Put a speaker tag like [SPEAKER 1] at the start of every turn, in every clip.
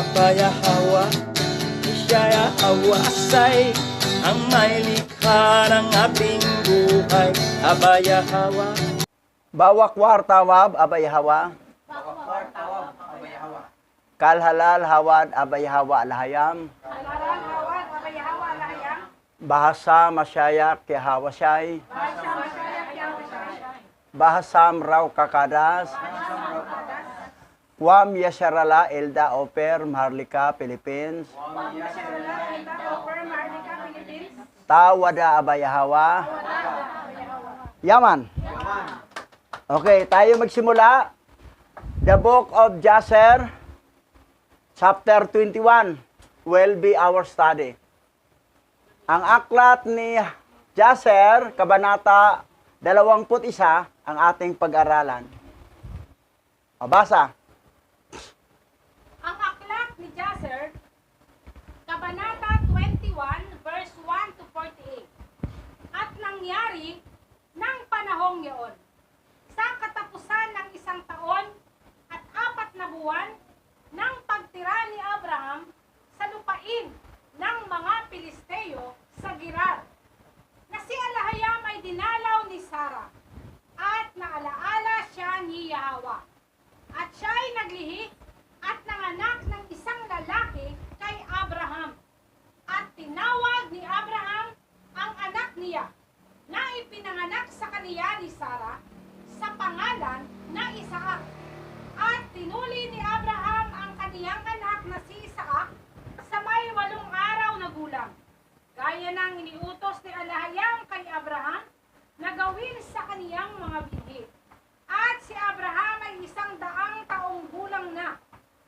[SPEAKER 1] Abaya Hawa, Isaya Hawasay, ang may likha ng ating buhay. Abaya Hawa.
[SPEAKER 2] Bawa kwartawab abay hawa. Kalhalal hawad abay hawa lahayam. Bahasa masyayak ke hawasay. Bahasam raw kakadas. Wam Yasharala Elda Oper Maharlika Philippines. Tawada abay hawa. Yaman. Okay, tayo magsimula. The book of Jasher, chapter 21, will be our study. Ang aklat ni Jasher, kabanata 21, ang ating pag-aralan. Mabasa.
[SPEAKER 3] Ang aklat ni Jasher, kabanata 21, verse 1 to 48. At nangyari ng panahong yaon, sa katapusan ng 1 taon at 4 na buwan ng pagtira ni Abraham sa lupain ng mga Pilisteo sa Gerar, na si Alahayam ay dinalaw ni Sarah, at naalaala siya ni Yahweh. At siya ay naglihi at nanganak ng isang lalaki kay Abraham. At tinawag ni Abraham ang anak niya, na ipinanganak sa kaniya ni Sarah, sa pangalan na Isaac. At tinuli ni Abraham ang kaniyang anak na si Isaac sa may 8 araw na gulang, gaya ng iniutos ni Alahayam kay Abraham na gawin sa kaniyang mga binhi. At si Abraham ay 100 taong gulang na,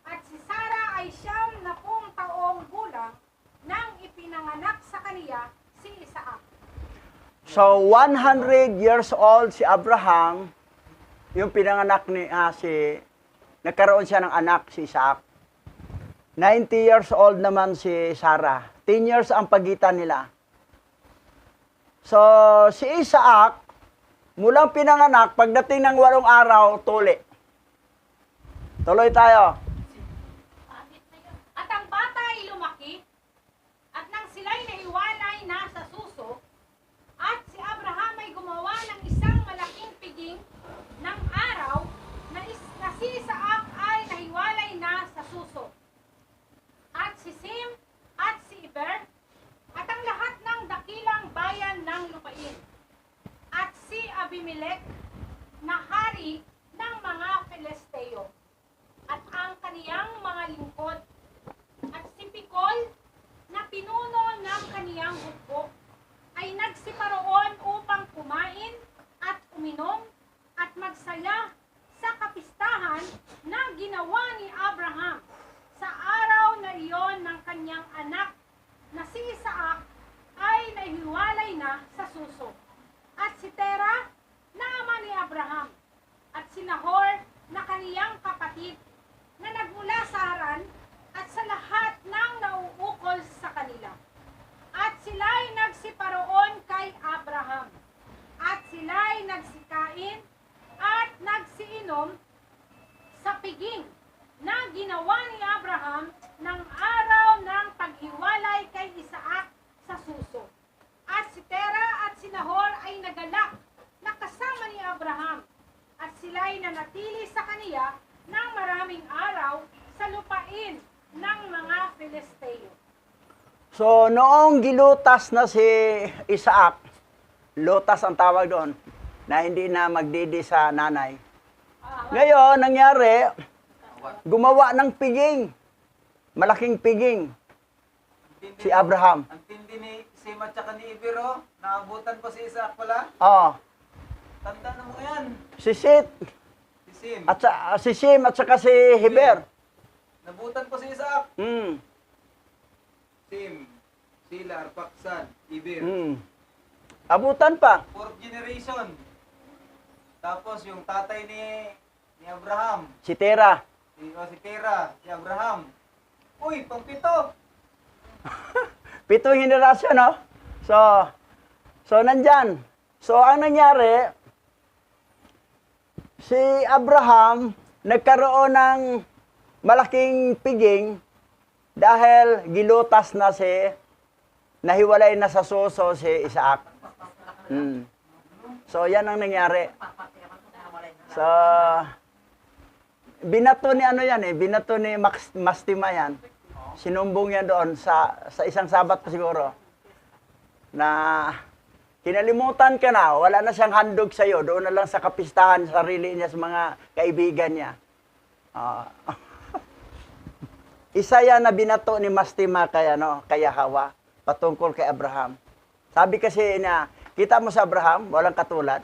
[SPEAKER 3] at si Sarah ay 90 taong gulang nang ipinanganak sa kaniya si Isaac.
[SPEAKER 2] So, 100 years old si Abraham, yung pinanganak ni nagkaroon siya ng anak, si Isaac. 90 years old naman si Sarah. 10 years ang pagitan nila. So, si Isaac, mulang pinanganak, pagdating ng 8 araw, tuli. Tuloy tayo.
[SPEAKER 3] At ang bata ay lumaki, at nang sila'y nahiwalay na sa suso, at si Abraham ay gumawa ng isang malaking piging ng araw na si Isaac ay nahiwalay na sa suso. At si Sim at si Iber at ang lahat ng dakilang bayan ng lupain. At si Abimelech na hari ng mga Filisteo at ang kaniyang mga lingkod. At si Pikol na pinuno ng kaniyang hukbo ay nagsiparoon upang kumain at uminom at magsaya sa kapistahan na ginawa ni Abraham sa araw na iyon ng kanyang anak na si Isaac ay nahiwalay na sa suso. At si Terah na ama ni Abraham, at si Nahor na kaniyang kapatid na nagmula sa Haran, at sa lahat ng nauukol sa kanila. At sila'y nagsiparoon kay Abraham, at sila'y nagsikain at nagsiinom sa piging na ginawa ni Abraham ng araw ng paghiwalay kay Isaac sa suso. At si Terah at si Nahor ay nagalak na kasama ni Abraham, at sila'y nanatili sa kaniya ng maraming araw sa lupain ng mga Filisteo.
[SPEAKER 2] So, noong gilutas na si Isaac, lutas ang tawag doon, na hindi na magdidi sa nanay. Ngayon, nangyari, gumawa ng piging. Malaking piging. Si Abraham.
[SPEAKER 4] Ang tindi ni Sim at saka ni Ibero, naabutan pa si Isaac pala.
[SPEAKER 2] Oh,
[SPEAKER 4] Tanda na mo yan.
[SPEAKER 2] si Sith,
[SPEAKER 4] Si Sim.
[SPEAKER 2] si Sim at saka si Heber.
[SPEAKER 4] Nabutan pa si Isaac.
[SPEAKER 2] Mm.
[SPEAKER 4] Sim, Sila, Arpaksan, Ibir.
[SPEAKER 2] Mm. Abutan pa.
[SPEAKER 4] 4th generation. Tapos yung tatay ni Abraham,
[SPEAKER 2] Si Terah.
[SPEAKER 4] si Terah, si Abraham. Uy, pang-7.
[SPEAKER 2] 7 henerasyon, no? So nandyan. So, ang nangyari, si Abraham nagkaroon ng malaking piging Dahil gilutas na nahiwalay na sa suso si Isaac. So, yan ang nangyari. So, binato ni binato ni Mastima yan. Sinumbong yan doon sa isang sabat pa siguro. Na kinalimutan ka na, wala na siyang handog sa'yo, doon na lang sa kapistahan, sa sarili niya, sa mga kaibigan niya. Isa yan na binato ni Mastima kay Hawa, patungkol kay Abraham. Sabi kasi niya, kita mo sa Abraham, walang katulad.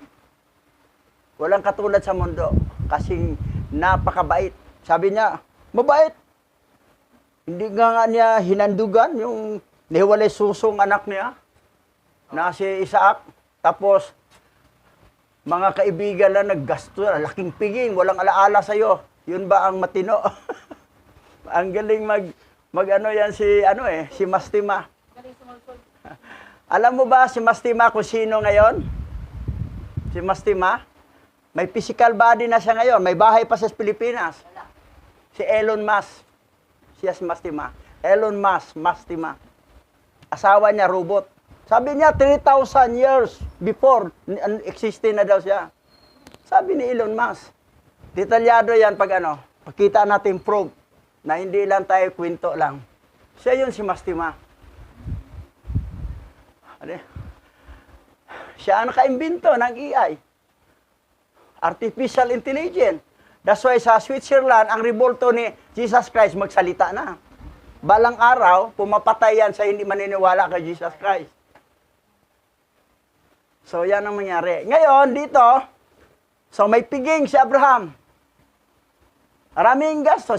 [SPEAKER 2] Walang katulad sa mundo, kasing napakabait. Sabi niya, mabait. Hindi nga niya hinandugan yung nahiwalay susong anak niya na si Isaac. Tapos, mga kaibigan lang naggasto, laking piging, walang alaala sa'yo. Yun ba ang matino? Ang galing si Mastima. Alam mo ba si Mastima kung sino ngayon? Si Mastima? May physical body na siya ngayon. May bahay pa sa Pilipinas. Si Elon Musk. Siya si Mastima. Elon Musk, Mastima. Asawa niya, robot. Sabi niya, 3,000 years before, existing na daw siya. Sabi ni Elon Musk. Detalyado yan pagkita natin proof na hindi lang tayo kwento lang. Siya yun si Mastima. Siya ang nakaimbento ng AI. Artificial Intelligence. That's why sa Switzerland, ang revolto ni Jesus Christ magsalita na. Balang araw, pumapatay yan sa hindi maniniwala kay Jesus Christ. So, yan ang mangyari. Ngayon, dito, so may piging si Abraham. Maraming gasto.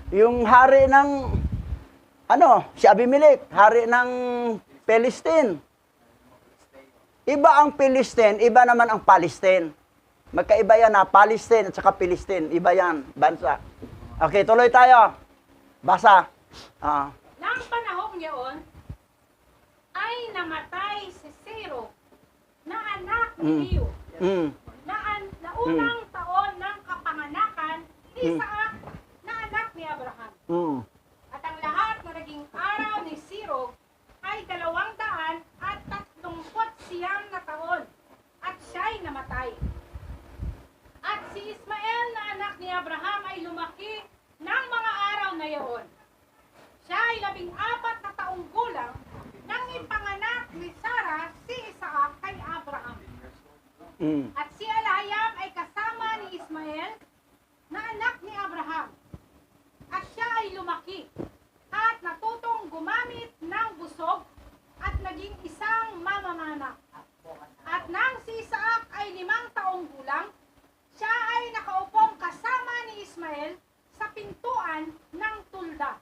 [SPEAKER 2] Yung hari ng, si Abimelech, hari ng Palestine. Iba ang Palestine, iba naman ang Palestine. Magkaiba yan Palestine at saka Palestine. Iba yan, bansa. Okay, tuloy tayo. Basa.
[SPEAKER 3] Nang panahong yaon, ay namatay si Sero, na anak ni Leo, na unang taon ng kapanganakan ni Isaac, na anak ni Abraham. At ang lahat na naging araw ni Sero ay 200 at 39 na taon, at siya'y namatay. At si Ismael na anak ni Abraham ay lumaki ng mga araw na iyon. Siya ay 14 na taong gulang nang ipanganak ni Sarah si Isaac kay Abraham. At si Elihayam ay kasama ni Ismael na anak ni Abraham. At siya ay lumaki at natutong gumamit ng busog at naging isang mamamana. At nang si Isaac ay 5 taong gulang, siya ay nakaupong kasama ni Ismael sa pintuan ng tulda.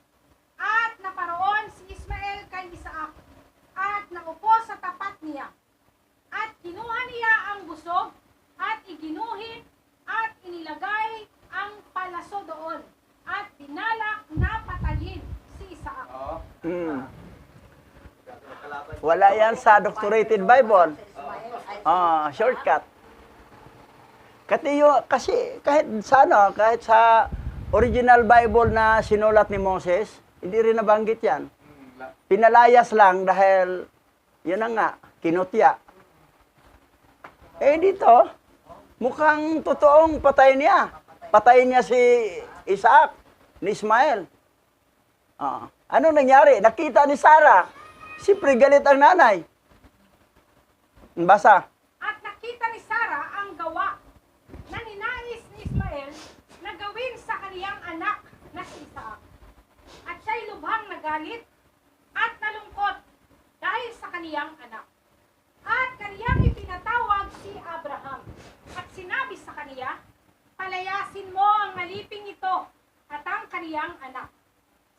[SPEAKER 3] At naparoon si Ismael kay Isaac at naupo sa tapat niya. At kinuha niya ang busog at iginuhit at inilagay ang palaso doon at binalak na patayin si Isaac.
[SPEAKER 2] Wala yan sa doctorated Bible. Shortcut. Kasi kahit sa original Bible na sinulat ni Moses, hindi rin nabanggit yan. Pinalayas lang dahil, yun na nga, kinutya. Dito, mukhang totoong patay niya. Patayin niya si Isaac, ni Ismael. Anong nangyari? Nakita ni Sarah. Siyempre galit ang nanay. Basa.
[SPEAKER 3] At nakita ni Sarah ang gawa na ninais ni Ismael na gawin sa kaniyang anak na si Isaac. At siya'y lubhang nagalit at nalungkot dahil sa kaniyang anak. At kaniyang ipinatawag si Abraham. At sinabi sa kaniya, palayasin mo ang aliping ito at ang kaniyang anak.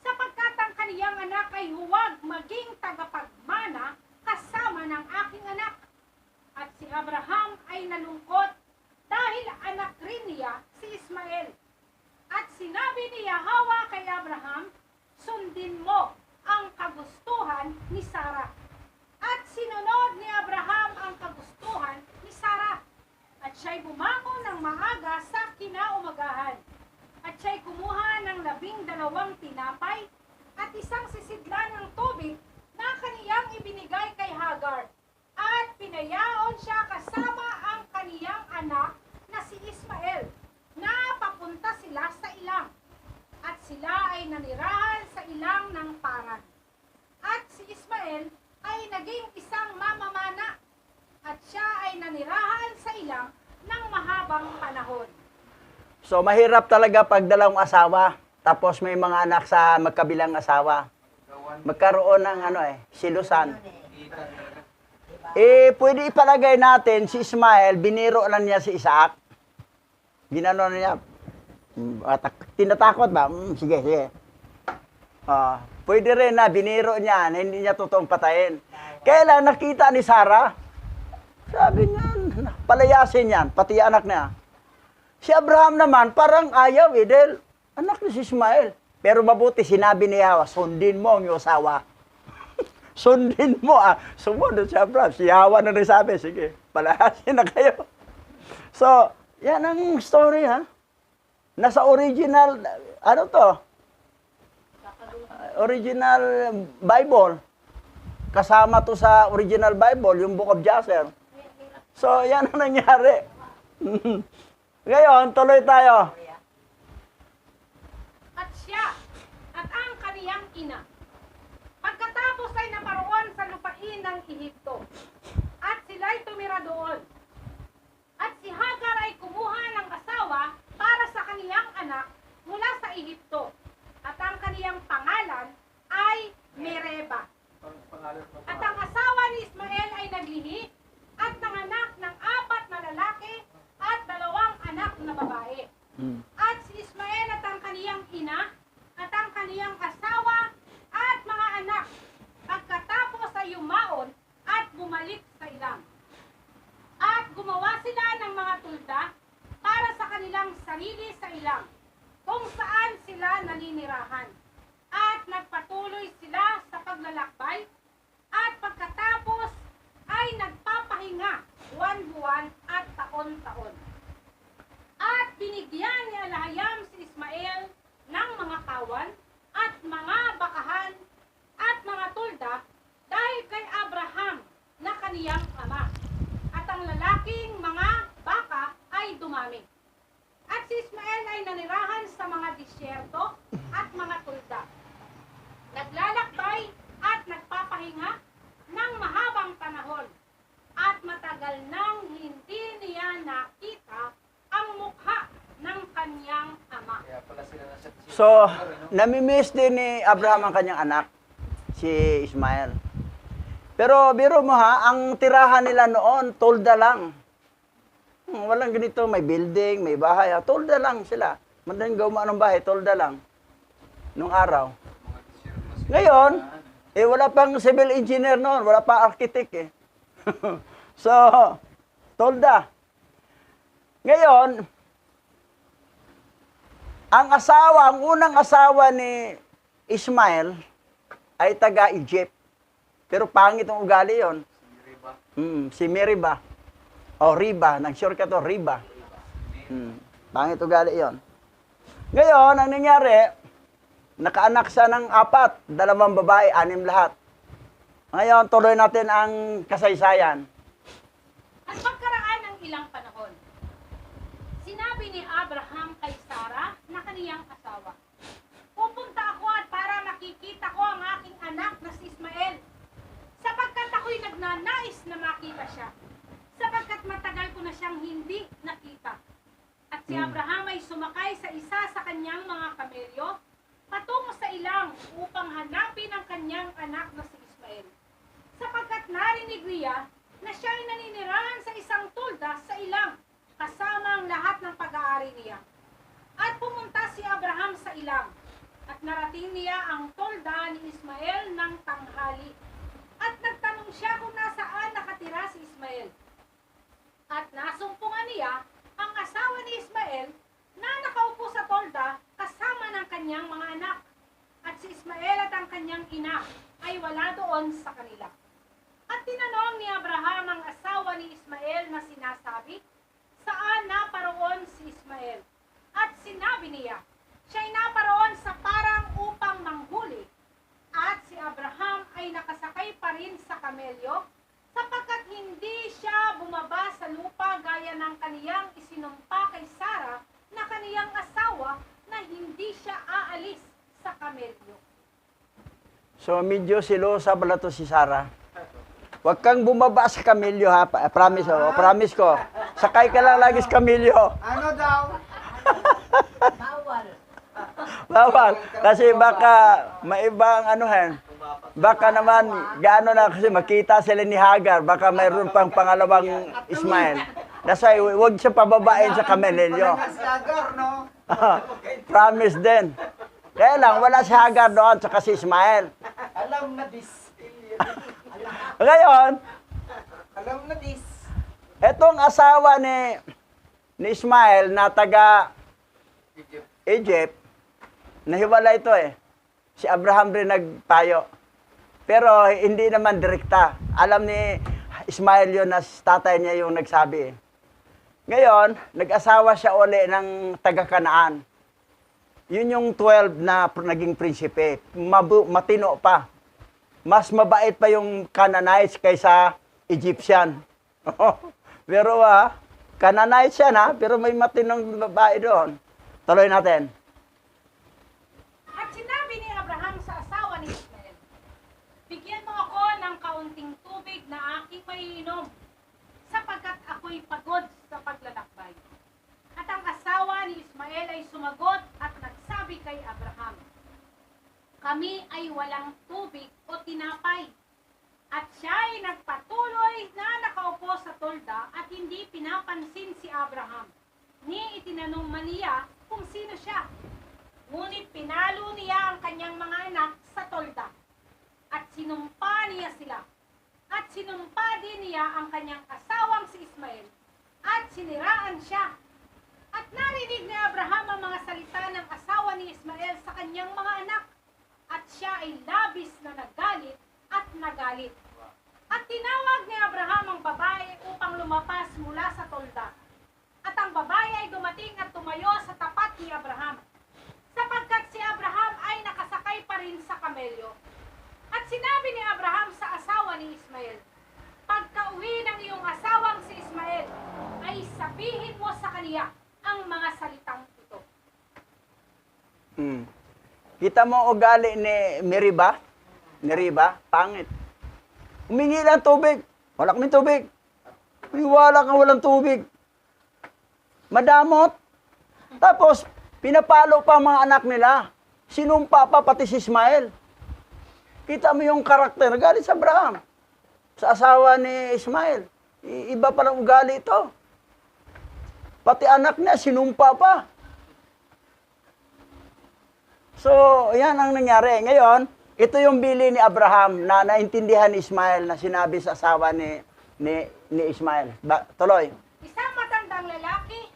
[SPEAKER 3] Sapagkat ang kaniyang anak ay huwag maging tagapagmana kasama ng aking anak. At si Abraham ay nalungkot dahil anak rin niya si Ismael. At sinabi ni Yahweh kay Abraham, sundin mo ang kagustuhan ni Sarah. At sinunod ni Abraham ang kagustuhan ni Sarah. At siya'y bumangon ng maaga sa kinaumagahan. At siya'y kumuha ng 12 tinapay at at isang sisidlan ng tubig na kaniyang ibinigay kay Hagar. At pinayaon siya kasama ang kaniyang anak na si Ismael, na papunta sila sa ilang. At sila ay nanirahan sa ilang ng Paran. At si Ismael ay naging isang mamamana, at siya ay nanirahan sa ilang ng mahabang panahon.
[SPEAKER 2] So, mahirap talaga pag dalawang asawa, tapos may mga anak sa magkabilang asawa. Magkaroon ng silusan. Pwede ipalagay natin, si Ismael, biniro lang niya si Isaac. Ginano niya, tinatakot ba? Sige, sige. Pwede rin na biniro niya, na hindi niya totoong patayin. Kailan nakita ni Sarah, sabi niya, palayasin yan, pati anak niya. Si Abraham naman, parang ayaw dahil anak ni si Ismael. Pero mabuti, sinabi ni Yahweh, sundin mo ang iyong asawa. Sundin mo, sumunod si Abraham. Si Yahweh na rin sabi, sige, palayasin na kayo. So, yan ang story, ha? Nasa original, original Bible. Kasama to sa original Bible, yung Book of Jasher. So, yan ang nangyari. Ngayon, tuloy tayo.
[SPEAKER 3] At siya, at ang kaniyang ina, pagkatapos ay naparoon sa lupain ng Ehipto, at sila'y tumira doon. At si Hagar ay kumuha ng asawa para sa kaniyang anak mula sa Ehipto, at ang kaniyang pangalan ay Mereba. At ang asawa ni Ismael ay naglihi, at nanganak ng 4 na lalaki at 2 anak na babae. At si Ismael at ang kaniyang ina, at ang kaniyang asawa, at mga anak, pagkatapos ay yumaon at bumalik sa ilang. At gumawa sila ng mga tulda para sa kanilang sarili sa ilang, kung saan sila naninirahan. At nagpatuloy sila sa paglalakbay, at pagkatapos ay nagpapahinga buwan-buwan at taon-taon. At binigyan ni Alahayam si Ismael ng mga kawan at mga bakahan at mga tulda dahil kay Abraham na kaniyang ama. At ang lalaking mga baka ay dumami. At si Ismael ay nanirahan sa mga disyerto at mga tulda. Naglalakbay at nagpapahinga ng mahabang panahon, at matagal nang hindi niya nakita ang mukha ng kanyang ama.
[SPEAKER 2] So, namimiss din ni Abraham ang kanyang anak, si Ismael. Pero biro mo ang tirahan nila noon, tolda lang. Walang ganito, may building, may bahay. Tolda lang sila. Madaling gawa ng bahay, tolda lang. Nung araw. Ngayon, wala pang civil engineer noon, wala pang architect So, tolda. Ngayon, ang unang asawa ni Ismael ay taga-Egypt. Pero pangit ang ugali yon. Si Meriba. Riba. Nag-sure ka to, Riba. Pangit ugali yon. Ngayon, ang nangyari, nakaanak siya ng 4, 2 babae, 6 lahat. Ngayon, tuloy natin ang kasaysayan.
[SPEAKER 3] At pagkaraan ng ilang panahon, sinabi ni Abraham kay Sarah na kaniyang asawa, pupunta ako at para makikita ko ang aking anak na si Ismael, sapagkat ako'y nagnanais na makita siya, sapagkat matagal ko na siyang hindi nakita. At si Abraham ay sumakay sa isa sa kanyang mga kamelyo, patungo sa ilang upang hanapin ang kanyang anak na si Ismael. Sapagkat narinig niya na siya ay naninirahan sa isang tulda sa ilang, kasama ang lahat ng pag-aari niya. At pumunta si Abraham sa ilang, at narating niya ang tulda ni Ismael ng tanghali. At nagtanong siya kung nasaan nakatira si Ismael. At nasumpungan niya ang asawa ni Ismael na nakaupo sa tolda kasama ng kanyang mga anak. At si Ismael at ang kanyang ina ay wala doon sa kanila. At tinanong ni Abraham ang asawa ni Ismael na sinasabi, saan naparoon si Ismael? At sinabi niya, siya'y naparoon sa parang upang manghuli, niyang isinumpa kay Sarah na kaniyang asawa na hindi siya aalis sa kamelyo.
[SPEAKER 2] So, medyo silosa pala to si Sarah. Huwag kang bumaba sa kamelyo, ha? Promise, oh. Promise ko. Sakay ka lang lagi sa kamelyo.
[SPEAKER 4] Ano daw?
[SPEAKER 2] Bawal. Kasi baka maibang anuhan. Baka naman, gaano na kasi makita sila ni Hagar. Baka mayroon pang pangalawang Ismael. That's why, huwag siya pababain sa kamelyo.
[SPEAKER 4] Si Agar, no?
[SPEAKER 2] Promise din. Kaya lang, wala si Hagar doon, saka si Ismael.
[SPEAKER 4] Alam na this.
[SPEAKER 2] Ngayon,
[SPEAKER 4] Alam na this.
[SPEAKER 2] etong asawa ni Ismael na taga Egypt, nahiwala ito eh. Si Abraham rin nagtayo. Pero hindi naman direkta. Alam ni Ismael yun na tatay niya yung nagsabi eh. Ngayon, nag-asawa siya uli ng taga-Kanaan. Yun yung 12 na naging prinsipe. Matino pa. Mas mabait pa yung Canaanites kaysa Egyptian. Pero Canaanites yan ha, pero may matinong babae doon. Tuloy natin.
[SPEAKER 3] At sinabi ni Abraham sa asawa ni Ismael, bigyan mo ako ng kaunting tubig na aking maiinom, sapagkat ako'y pagod sa paglalakbay. At ang asawa ni Ismael ay sumagot at nagsabi kay Abraham, kami ay walang tubig o tinapay. At siya ay nagpatuloy na nakaupo sa tolda at hindi pinapansin si Abraham. Ni itinanong man niya kung sino siya. Ngunit pinalo niya ang kanyang mga anak sa tolda. At sinumpa niya sila. At sinumpa din niya ang kanyang asawang si Ismael. At siniraan siya. At narinig ni Abraham ang mga salita ng asawa ni Ismael sa kanyang mga anak. At siya ay labis na nagalit at nagalit. At tinawag ni Abraham ang babae upang lumapas mula sa tolda. At ang babae ay dumating at tumayo sa tapat ni Abraham, sapagkat si Abraham ay nakasakay pa rin sa kamelyo. At sinabi ni Abraham sa asawa ni Ismael, pagka-uwi ng iyong asawang si Ismael, ay sabihin mo sa kaniya ang mga salitang ito.
[SPEAKER 2] Kita mo ugali ni Meriba, pangit. Humingi lang tubig. Wala kaming tubig. Wala kang walang tubig. Madamot. Tapos, pinapalo pa ang mga anak nila. Sinumpa pa pati si Ismael. Kita mo yung karakter. Galit sa Abraham. Sa asawa ni Ismael. Iba palang ugali ito. Pati anak niya, sinumpa pa. So, yan ang nangyari. Ngayon, ito yung bili ni Abraham na naintindihan ni Ismael na sinabi sa asawa ni Ismael. Tuloy.
[SPEAKER 3] Isang matandang lalaki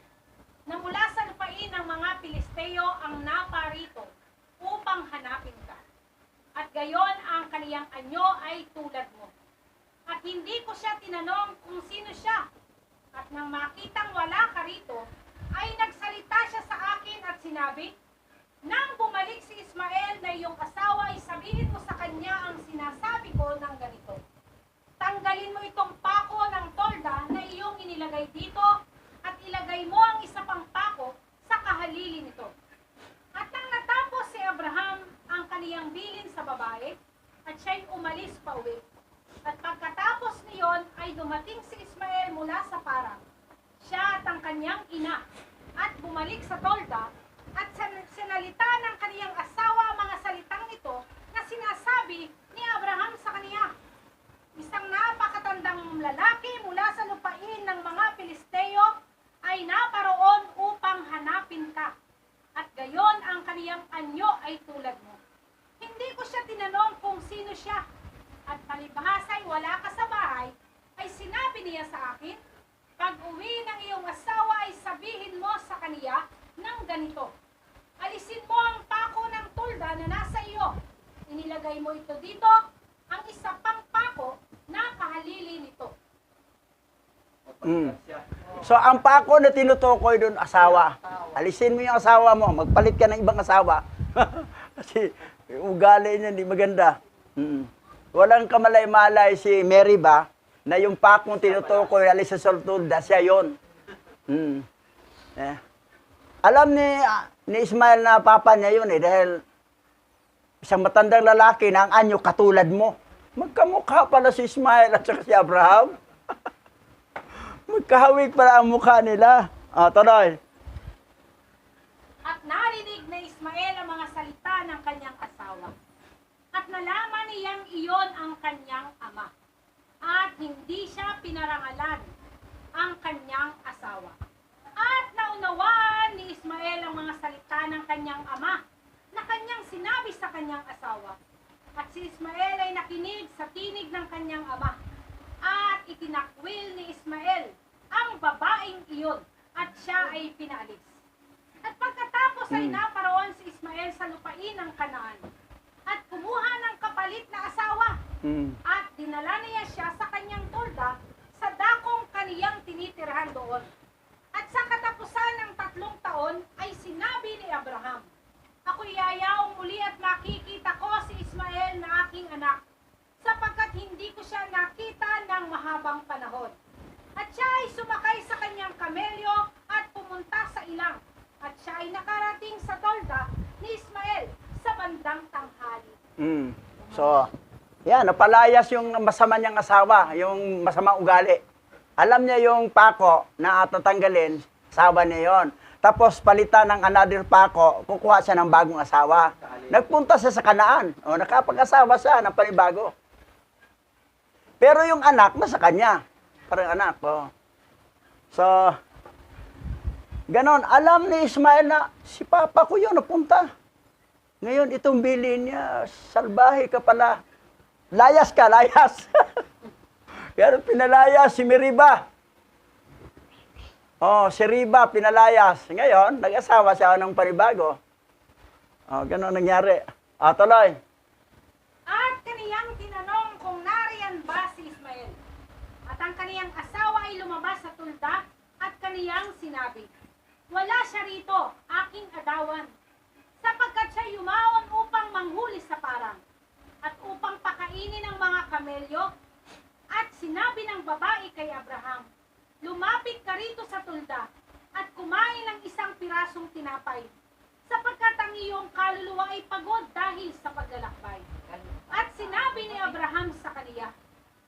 [SPEAKER 3] na mula sa lupain ng mga Pilisteo ang naparito upang hanapin ka. At gayon ang kaniyang anyo ay tulad mo. At hindi ko siya tinanong kung sino siya. At nang makitang wala ka rito, ay nagsalita siya sa akin at sinabi, nang bumalik si Ismael na iyong asawa, ay sabihin mo sa kanya ang sinasabi ko ng ganito. Tanggalin mo itong pako ng tolda na iyong inilagay dito at ilagay mo ang isa pang pako sa kahalili nito. At nang natapos si Abraham ang kaniyang bilin sa babae, at siya'y umalis pa uwi. At pagkatapos niyon ay dumating si Ismael mula sa Paran, siya at ang kanyang ina, at bumalik sa tolda, at sinalita ng kaniyang asawa ang mga salitang ito na sinasabi ni Abraham sa kaniya. Isang napakatandang lalaki mula sa lupain ng mga Pilisteo ay naparoon upang hanapin ka. At gayon ang kaniyang anyo ay tulad mo. Hindi ko siya tinanong kung sino siya. At palibhasa'y wala ka sa bahay, ay sinabi niya sa akin, pag-uwi ng iyong asawa ay sabihin mo sa kaniya ng ganito. Alisin mo ang pako ng tulda na nasa iyo. Inilagay mo ito dito, ang isa pang pako na kahalili nito.
[SPEAKER 2] So, ang pako na tinutukoy doon, asawa. Alisin mo yung asawa mo, magpalit ka ng ibang asawa. Kasi, ugali niya, hindi maganda. Walang kamalay-malay si Meriba na yung pakong tinutukoy, alisin sa tulda, siya yon. Eh. Alam ni Ismael na papa niya yun dahil isang matandang lalaki na ang anyo katulad mo. Magkamukha pala si Ismael at saka si Abraham. Magkahawig pala ang mukha nila. Tuloy.
[SPEAKER 3] At narinig na Ismael ang mga salita ng kanyang asawa. At nalaman niyang iyon ang kanyang ama. At hindi siya pinarangalan ang kanyang asawa. At naunawaan ni Ismael ang mga salita ng kanyang ama na kanyang sinabi sa kanyang asawa. At si Ismael ay nakinig sa tinig ng kanyang ama. At itinakwil ni Ismael ang babaeng iyon at siya ay pinaalis. At pagkatapos ay naparoon si Ismael sa lupain ng Kanaan at kumuha ng kapalit na asawa at dinala niya siya sa kanyang tulda sa dakong kaniyang tinitirhan doon. At sa katapusan ng 3 taon ay sinabi ni Abraham, ako'y yayaong muli at makikita ko si Ismael na aking anak, sapagkat hindi ko siya nakita ng mahabang panahon. At siya ay sumakay sa kanyang kamelyo at pumunta sa ilang. At siya ay nakarating sa tolda ni Ismael sa bandang tanghali.
[SPEAKER 2] So, yan, napalayas yung masama niyang asawa, yung masamang ugali. Alam niya yung pako na tatanggalin, asawa niya yon. Tapos palitan ng another pako, kukuha siya ng bagong asawa. Nagpunta siya sa Kanaan. Nakapag-asawa siya ng panibago. Pero yung anak, nasa kanya. Parang anak ko. So, ganon. Alam ni Ismael na si papa ko yun napunta. Ngayon, itong bilin niya, salbahe ka pala. Layas ka, layas. Pero pinalayas si Meriba. Si Riba pinalayas. Ngayon, nag-asawa siya ng panibago. Ganon nangyari. Tuloy.
[SPEAKER 3] At kaniyang tinanong kung nariyan ba si Ismael. At ang kaniyang asawa ay lumabas sa tulda at kaniyang sinabi, wala siya rito, aking adawan, sapagkat siya yumaon upang manghuli sa parang at upang pakainin ang mga kamelyo. At sinabi ng babae kay Abraham, lumapit ka rito sa tulda at kumain ng isang pirasong tinapay, sapagkat ang iyong kaluluwa ay pagod dahil sa paglalakbay. At sinabi ni Abraham sa kaniya,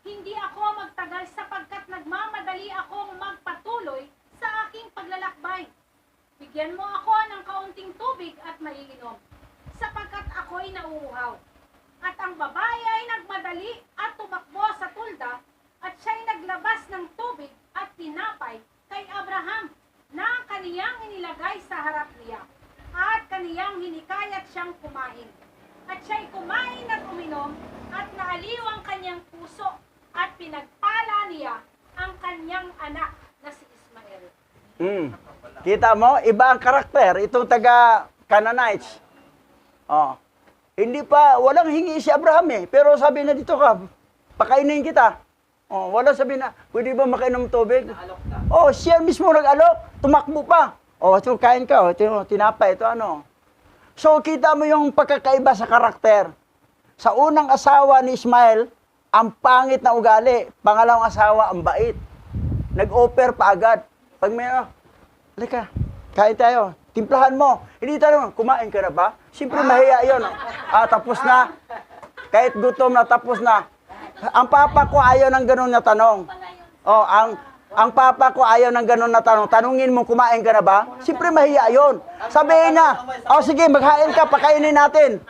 [SPEAKER 3] hindi ako magtagal sapagkat nagmamadali akong magpatuloy sa aking paglalakbay. Bigyan mo ako ng kaunting tubig at maiinom, sapagkat ako'y nauuhaw. At ang babae ay nagmadali at tumakbo sa tulda at siya'y naglabas ng tubig at tinapay kay Abraham na kaniyang inilagay sa harap niya. At kaniyang hinikayat siyang kumain. At siya'y kumain at uminom at naaliw ang kanyang puso at pinagpala niya ang kanyang anak na si Ismael.
[SPEAKER 2] Kita mo, iba ang karakter. Itong taga Canaanites. Hindi pa, walang hingi si Abraham pero sabi na dito ka, pakainin kita. Wala sabi na, pwede ba makainom tubig? Siya mismo nag-alok, tumakbo pa. Ito, kain ka, ito, tinapay, ito ano. So, kita mo yung pagkakaiba sa karakter. Sa unang asawa ni Ismael, ang pangit na ugali. Pangalawang asawa, ang bait. Nag-offer pa agad. Pag may, halika, kain tayo. Timplahan mo. Hindi tayo, kumain ka na ba? Siyempre, mahiya yun. Tapos na. Kahit gutom na, tapos na. Ang papa ko ayaw ng ganun na tanong. Ang papa ko ayaw ng ganun na tanong. Tanungin mo, kumain ka na ba? Siyempre, mahiya yun. Sabihin na, sige, maghain ka, pakainin natin.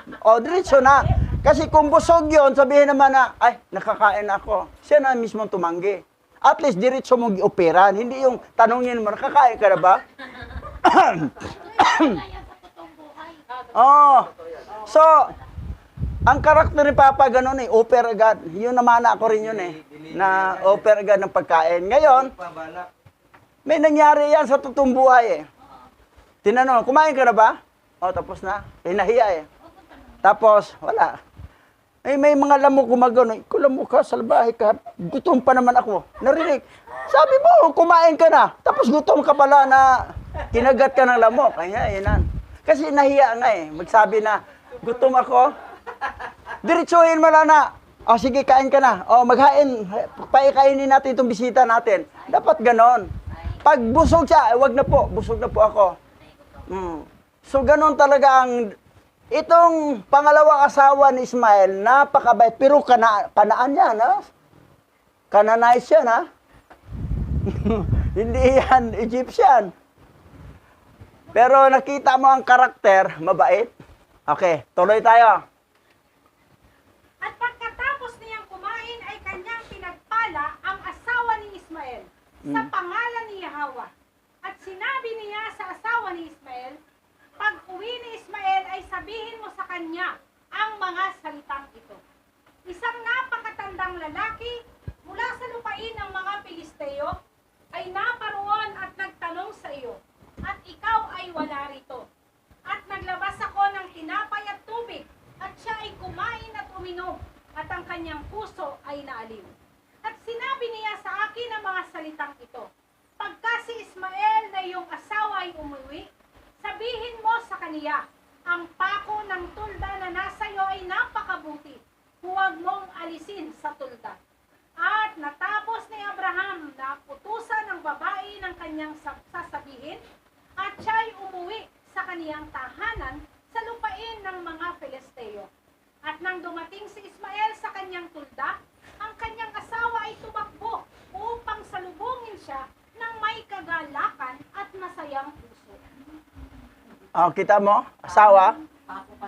[SPEAKER 2] Diretso na. Kasi kung busog yun, sabihin naman na, ay, nakakain ako. Siya na mismo tumanggi. At least, diretso mong i-operan. Hindi yung tanungin mo, nakakain ka na ba? So, ang karakter ni Papa ganun offer agad. Yun naman ako rin yun na offer agad ng pagkain. Ngayon, may nangyari yan sa totoong buhay Tinanong, kumain ka na ba? Tapos na. Nahiya Tapos, wala. May mga lamok gumagano. Lamok ka, salbahe ka. Gutom pa naman ako. Narinig. Sabi mo, kumain ka na. Tapos gutom ka pala na kinagat ka ng lamok. Yan. Kasi nahiya nga magsabi na, gutom ako. Diretsuhin mo lang na, sige, kain ka na. Maghain, paikainin natin itong bisita natin. Dapat ganon. Pag busog siya, wag na po, busog na po ako. So, ganun talaga ang, itong pangalawang asawa ni Ismael, napakabait, pero kanaan yan, ha? Canaanite yan, ha? Hindi yan, Egyptian. Pero nakita mo ang karakter, mabait. Okay, tuloy tayo.
[SPEAKER 3] At pagkatapos niyang kumain ay kanyang pinagpala ang asawa ni Ismael sa pangalan ni Yahweh. At sinabi niya sa asawa ni Ismael, pag uwi ni Ismael ay sabihin mo sa kanya ang mga salitang ito. Isang napakatandang lalaki mula sa lupain ng mga Pilisteo ay naparoon at nagtanong sa iyo, at ikaw ay wala rito. At naglabas ako ng tinapay at tubig, at siya ay kumain at uminom, at ang kanyang puso ay naaliw. At sinabi niya sa akin ang mga salitang ito, pagka si Ismael na iyong asawa ay umuwi, sabihin mo sa kaniya, ang pako ng tulda na nasa iyo ay napakabuti, huwag mong alisin sa tulda. At natapos ni Abraham na utusan ng babae ng kanyang sasabihin, at siya ay umuwi sa kaniyang tahanan sa lupain ng mga Filisteo. At nang dumating si Ismael sa kanyang tulda, ang kanyang asawa ay tumakbo upang salubungin siya ng may kagalakan at masayang puso.
[SPEAKER 2] Oh, kita mo, asawa,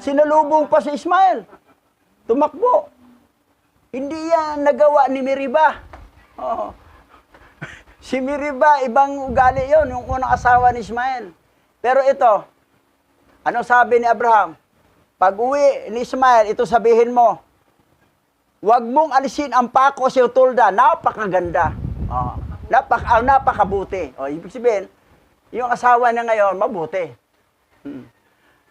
[SPEAKER 2] sinalubong pa si Ismael. Tumakbo. Hindi yan nagawa ni Meriba. Oh. Si Meriba, ibang ugali yon, yung unang asawa ni Ismael. Pero ito, ano sabi ni Abraham? Pag uwi ni Ismael, ito sabihin mo, huwag mong alisin ang pako sa tulda. Napakaganda. Oh. Napakabuti. Oh, ibig sabihin, yung asawa niya ngayon, mabuti.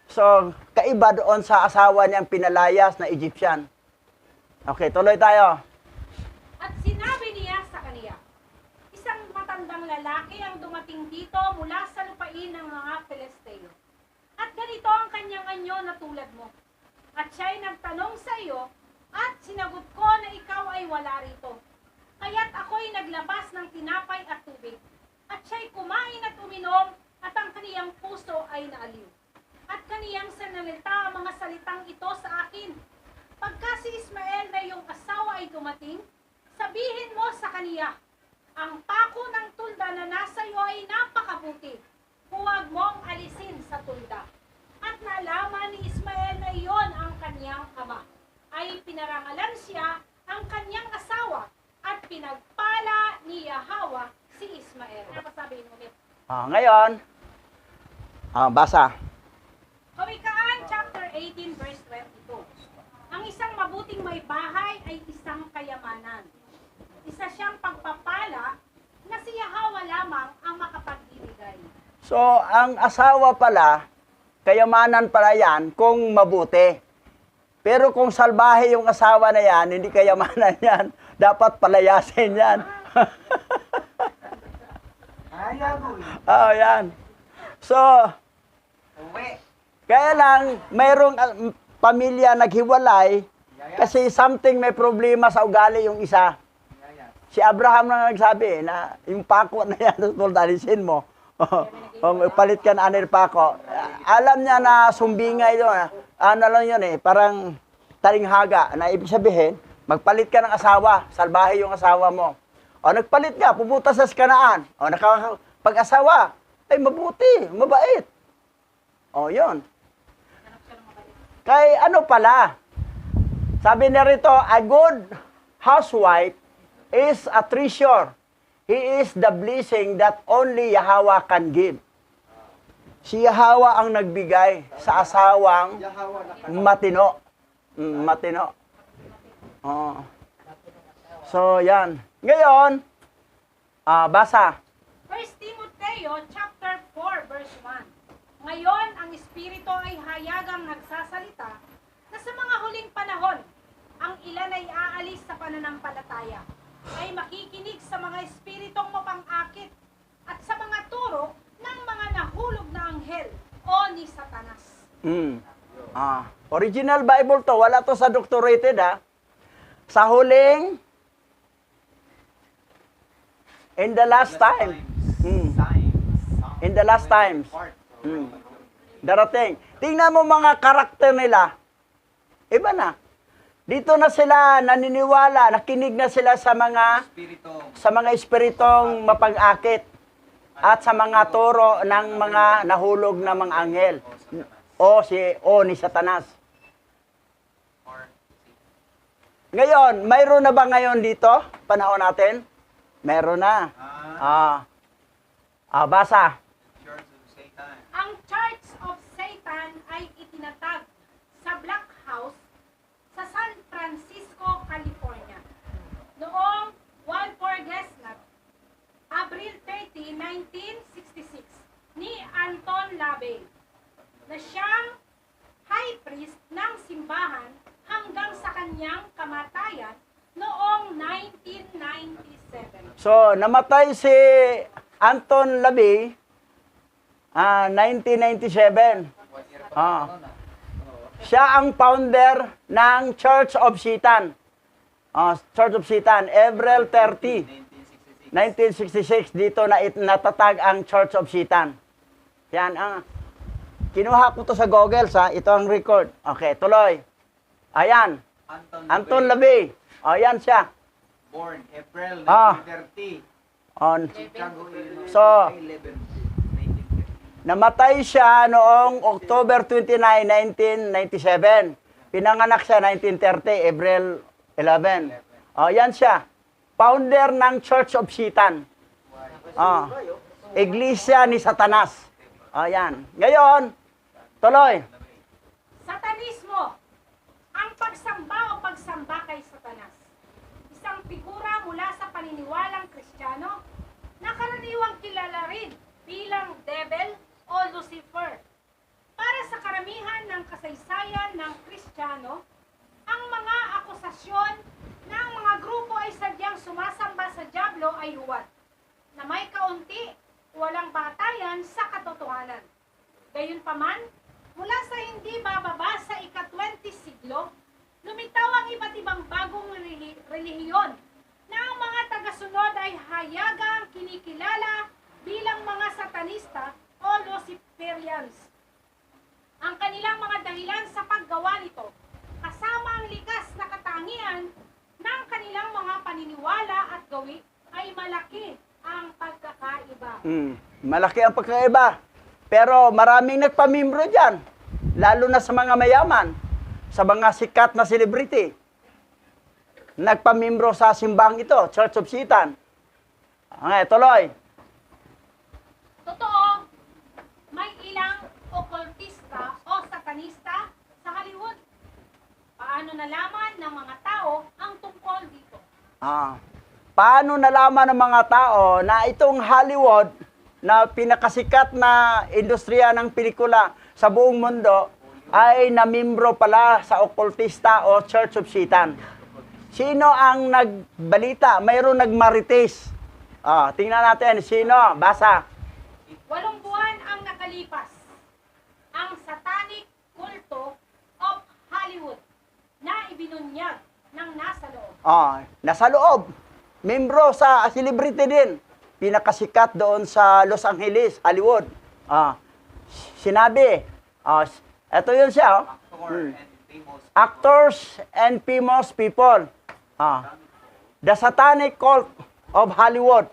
[SPEAKER 2] So, kaiba doon sa asawa niyang pinalayas na Egyptian. Okay, tuloy tayo.
[SPEAKER 3] At sinabi niya sa kaniya, isang matandang lalaki ang dumating dito mula sa lupain ng mga Filisteo. At ganito ang kanyang anyo na tulad mo. At siya'y nagtanong sa iyo, at sinagot ko na ikaw ay wala rito. Kaya't ako'y naglabas ng tinapay at tubig. At siya'y kumain at uminom, at ang kaniyang puso ay naaliw. At kaniyang sanalita ang mga salitang ito sa akin. Pagka si Ismael na iyong asawa ay dumating, sabihin mo sa kaniya, ang pako ng tulda na nasa iyo ay napakabuti. Huwag mong alisin sa tulda. At nalaman ni Ismael na iyon ang kaniyang ama. Ay pinarangalan siya ang kaniyang asawa at pinagpala ni Yahweh si Ismael. Ano sabihin ulit?
[SPEAKER 2] Ngayon, basa.
[SPEAKER 3] Kawikaan chapter 18 verse 22. Ang isang mabuting may bahay ay isang kayamanan. Isa siyang pagpapala na si Yahweh lamang ang makapagbibigay.
[SPEAKER 2] So, ang asawa pala, kayamanan pala yan kung mabuti. Pero kung salbahe yung asawa na yan, hindi kayamanan yan. Dapat palayasin yan. Oh, yan. So, kaya lang, mayroong pamilya naghiwalay kasi something may problema sa ugali yung isa. Si Abraham na nagsabi na yung pako na yan, alisin mo. Palit ka na anil pako. Alam niya na sumbingay doon. Ano lang yun parang talinghaga na ibig sabihin, magpalit ka ng asawa, salbahe yung asawa mo. O nagpalit ka, pupunta sa Kanaan. O pag-asawa, ay mabuti, mabait. O yun. Kay ano pala, sabi niya rito, a good housewife is a treasure. He is the blessing that only Yahweh can give. Si Yahweh ang nagbigay sa asawang matino. Matino. Oh. So, yan. Ngayon, basa.
[SPEAKER 3] 1 Timoteo chapter 4 verse 1. Ngayon, ang Espiritu ay hayagang nagsasalita na sa mga huling panahon, ang ilan ay aalis sa pananampalataya, ay makikinig sa mga espiritong mapang-akit at sa mga turo ng mga nahulog na anghel o ni Satanas.
[SPEAKER 2] Original Bible to, wala to sa doctorated Sa huling, in the last time. In the last times. Darating. Tingnan mo mga karakter nila. Iba na. Dito na sila naniniwala, nakinig na sila sa mga espiritong mapag-akit at sa mga turo ng mga nahulog na mga anghel o ni Satanas. Ngayon, mayroon na ba ngayon dito? Panahon natin? Meron na. Basa.
[SPEAKER 3] Ang Church of Satan ay itinatag sa Black House sa San Francisco, California. Noong Walpole Gesnat, April 30, 1966, ni Anton LaVey, na siyang high priest ng simbahan hanggang sa kanyang kamatayan noong 1997.
[SPEAKER 2] So, namatay si Anton LaVey 1997. Siya ang founder ng Church of Satan. Church of Satan, April 30, 1966. Dito na natatag ang Church of Satan. Yan kinuha ko to sa Google, ito ang record. Okay, tuloy. Ayan. Anton LaVey. Ayan siya.
[SPEAKER 4] Born April 1930.
[SPEAKER 2] So, namatay siya noong October 29, 1997. Pinanganak siya 1930, April 11. Yan siya. Founder ng Church of Satan. Iglesia ni Satanas. Yan. Ngayon, tuloy.
[SPEAKER 3] Satanismo, ang pagsamba o pagsamba kay Satanas. Isang figura mula sa paniniwalang Kristiyano na karaniwang kilala rin bilang Devil o Lucifer. Para sa karamihan ng kasaysayan ng Kristiyano, ang mga akusasyon ng mga grupo ay sadyang sumasamba sa Diablo ay huwad, na may kaunti, walang batayan sa katotohanan. Gayunpaman, mula sa hindi bababa sa ika-20 siglo, lumitaw ang iba't ibang bagong relihiyon na ang mga tagasunod ay hayagang kinikilala bilang mga satanista o Luciferians. Ang kanilang mga dahilan sa paggawa nito, kasama ang likas na katangian ng kanilang mga paniniwala at gawi, ay malaki ang pagkakaiba.
[SPEAKER 2] Malaki ang pagkakaiba. Pero maraming nagpamimbro dyan. Lalo na sa mga mayaman. Sa mga sikat na celebrity. Nagpamimbro sa simbang ito, Church of Satan. Okay, tuloy.
[SPEAKER 3] Totoo, may ilang okultista o satanista sa Hollywood. Paano nalaman ng mga tao ang tungkol dito?
[SPEAKER 2] Paano nalaman ng mga tao na itong Hollywood, na pinakasikat na industriya ng pelikula sa buong mundo, ay namimbro pala sa okultista o Church of Satan? Sino ang nagbalita? Mayroong nagmarites. Tingnan natin, sino? Basa.
[SPEAKER 3] 8 buwan ang nakalipas. Ang Satanic Culto of Hollywood na ibinunyag ng nasa loob.
[SPEAKER 2] Nasa loob. Membro sa celebrity din. Pinakasikat doon sa Los Angeles, Hollywood. Sinabi, ito yun siya. Actors and famous people. The Satanic Cult of Hollywood.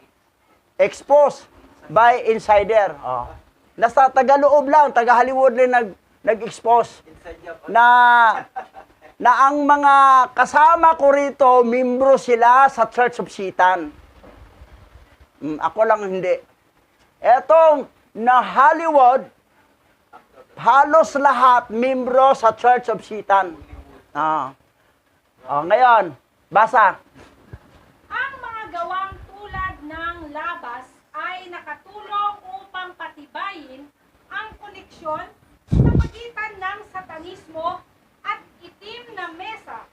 [SPEAKER 2] Exposed by insider. Nasa taga-loob lang, taga-Hollywood lang nag-expose. Na ang mga kasama ko rito, membro sila sa Church of Satan. Ako lang hindi. Etong na Hollywood, halos lahat membro sa Church of Satan. Ngayon, basa.
[SPEAKER 3] Ang mga gawang tulad ng labas ay nakatulong upang patibayin ang koneksyon sa pagitan ng satanismo at itim na mesa.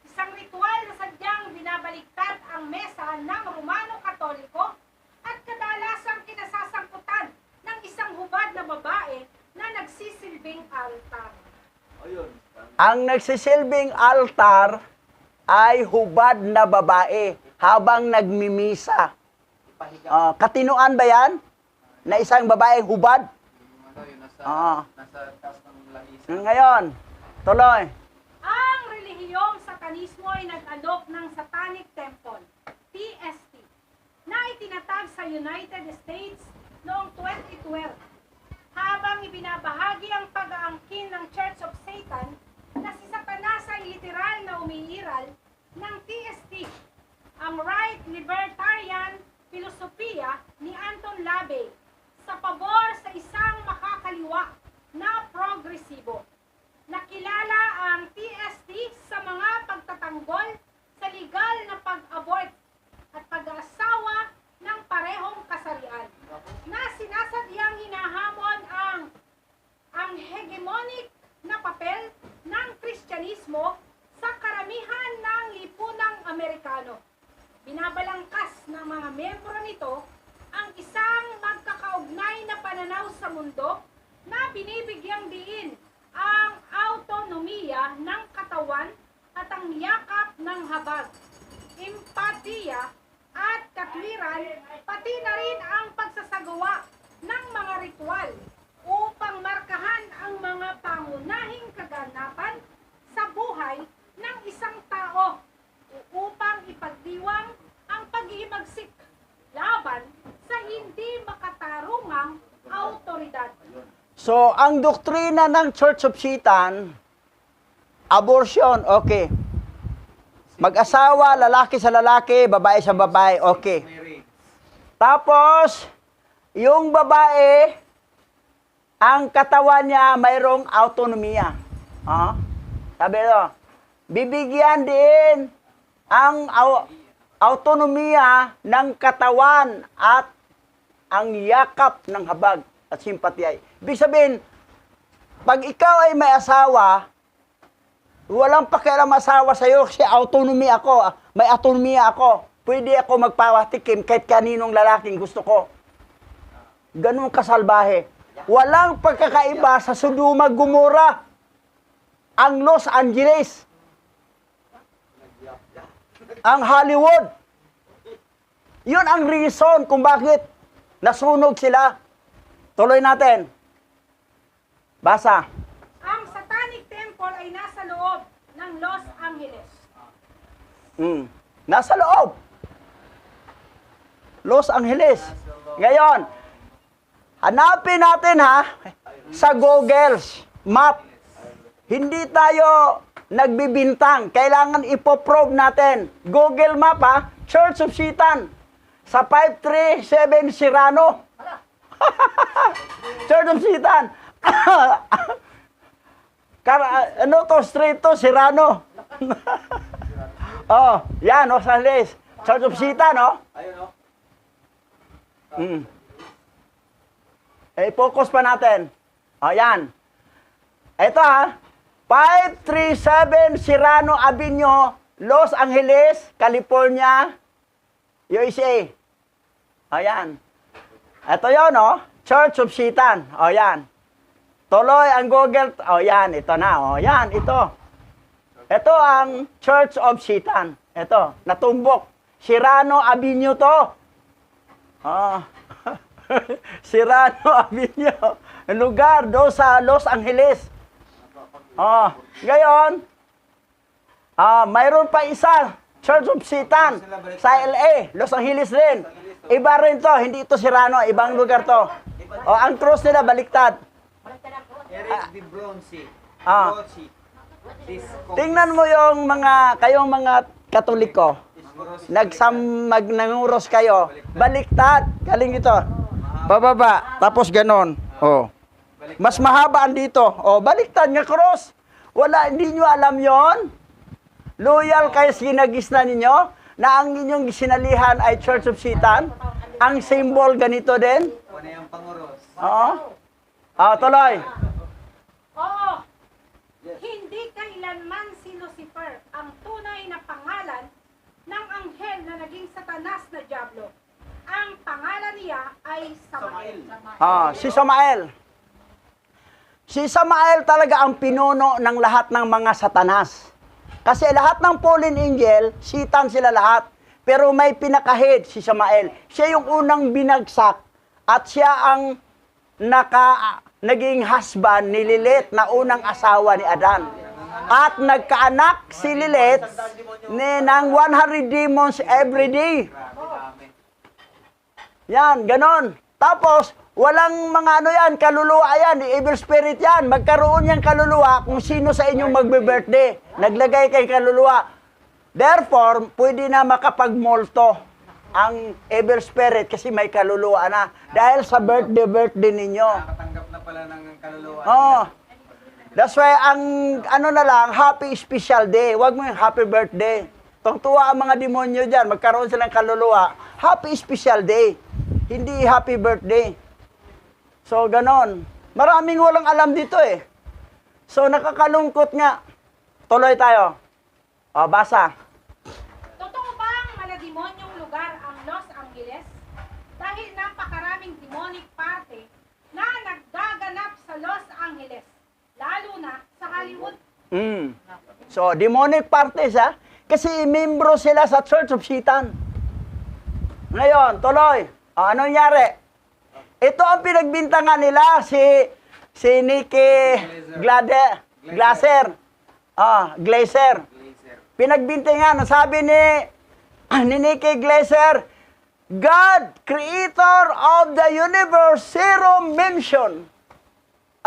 [SPEAKER 3] Isang ritual na sadyang binabaliktad ang mesa ng Romano Katoliko at kadalasang kinasasangkutan ng isang hubad na babae na nagsisilbing altar.
[SPEAKER 2] Ang nagsisilbing altar ay hubad na babae habang nagmimisa. Katinuan ba yan? na isang babaeng hubad.
[SPEAKER 4] Yung nasa,
[SPEAKER 2] Oo.
[SPEAKER 4] nasa taas ng langisa.
[SPEAKER 2] Ngayon, tuloy.
[SPEAKER 3] Ang relihiyong satanismo ay nag-alok ng Satanic Temple, TST, na itinatag sa United States noong 2012. Habang ibinabahagi ang pag-aangkin ng Church of Satan na si Satanas ay literal na umiiral ng TST, ang right libertarian filosofiya ni Anton LaVey sa pabor sa isang makakaliwa na progresibo. Nakilala ang TST sa mga pagtatanggol sa legal na pag-abort at pag-aasawa ng parehong kasarian na sinasadyang hinahamon ang hegemonic na papel ng Kristyanismo sa karamihan ng lipunang Amerikano. Binabalangkas ng mga membro nito ang isang magkakaugnay na pananaw sa mundo na binibigyang diin ang autonomiya ng katawan at ang yakap ng habag, empatiya at katwiran, pati na rin ang pagsasagawa ng mga ritual upang markahan ang mga pangunahing kaganapan sa buhay ng isang tao upang ipagdiwang ang pag-iimagsik laban sa hindi makatarungang autoridad.
[SPEAKER 2] So, ang doktrina ng Church of Satan, abortion, okay. Mag-asawa, lalaki sa lalaki, babae sa babae, okay.
[SPEAKER 4] Marriage.
[SPEAKER 2] Tapos, yung babae, ang katawan niya mayroong autonomiya. Sabi ito, bibigyan din ang autonomiya ng katawan at ang yakap ng habag at simpatya. Ibig sabihin, pag ikaw ay may asawa, walang pakialam asawa sa'yo kasi may autonomiya ako. Pwede ako magpawatikim kahit kaninong lalaking gusto ko. Ganun kasalbahe. Walang pagkakaiba sa Sodoma, Gomora, ang Los Angeles, ang Hollywood. Yun ang reason kung bakit nasunog sila. Tuloy natin. Basa.
[SPEAKER 3] Ang Satanic Temple ay nasa loob ng Los Angeles.
[SPEAKER 2] Nasa loob. Los Angeles. Ngayon, hanapin natin sa Google Map. Hindi tayo nagbibintang. Kailangan ipoprove natin. Google Map Church of Satan. Sa 537 Serrano. Church of Satan. Street to, Serrano. Yan, Los Angeles. Church of Satan,
[SPEAKER 4] Ayun,
[SPEAKER 2] focus pa natin. Yan. Ito 537 Serrano Avenue, Los Angeles, California, USA. Ayan. Ito yun, Church of Satan. Yan. Tuloy ang Google. Yan, ito na. Yan, ito. Ito ang Church of Satan. Ito, natumbok. Serrano Avenue to. Serrano Avenue. Lugar do sa Los Angeles. Ngayon, mayroon pa isa, Church of Satan, sa LA, Los Angeles rin. Iba rin to, hindi ito Serrano, ibang lugar to. Ang cross nila baliktad.
[SPEAKER 4] Eric de Bronci.
[SPEAKER 2] Tingnan mo yung kayong mga Katoliko. Nanguros kayo, baliktad. Galing ito. Bababa, tapos ganon. Mas mahaba dito. Baliktad nga cross. Hindi nyo alam yon. Loyal kayo sa ginagisna ninyo na ang inyong sinalihan ay Church of Satan. Ang symbol ganito din.
[SPEAKER 4] Ano yung panguros?
[SPEAKER 2] Tuloy.
[SPEAKER 3] Oo, hindi kailanman si Lucifer ang tunay na pangalan ng anghel na naging Satanas na Diablo. Ang pangalan niya ay Samael.
[SPEAKER 2] Si Samael. Si Samael talaga ang pinuno ng lahat ng mga Satanas. Kasi lahat ng fallen angel, Satan sila lahat. Pero may pinakahid si Samael. Siya yung unang binagsak At siya ang naging husband ni Lilith na unang asawa ni Adan. At nagkaanak si Lilith ng 100 demons every day. Yan, ganon. Tapos, walang mga ano yan, kaluluwa yan, evil spirit yan. Magkaroon yan kaluluwa kung sino sa inyong magbe-birthday. Naglagay kay kaluluwa. Therefore, pwede na makapagmolto ang evil spirit kasi may kaluluwa na. Dahil sa birthday ninyo.
[SPEAKER 4] Nakatanggap na pala ng kaluluwa.
[SPEAKER 2] Oh. That's why, ang ano na lang, happy special day. Huwag mo yung happy birthday. Tungtuwa ang mga demonyo dyan, magkaroon silang kaluluwa. Happy special day. Hindi happy birthday. So, ganon. Maraming walang alam dito eh. So, nakakalungkot nga. Tuloy tayo. O, basa.
[SPEAKER 3] Totoo bang malademonyong lugar ang Los Angeles? Dahil napakaraming demonic party na naggaganap sa Los Angeles, lalo na sa Hollywood.
[SPEAKER 2] So, demonic parties ha? Kasi membro sila sa Church of Satan. Ngayon, tuloy. O, anong nangyari? Ito ang pinagbintangan nila, si Nikki Glaser. Glaser. Pinagbintangan, sabi ni Nikki Glaser, God, creator of the universe, zero mention.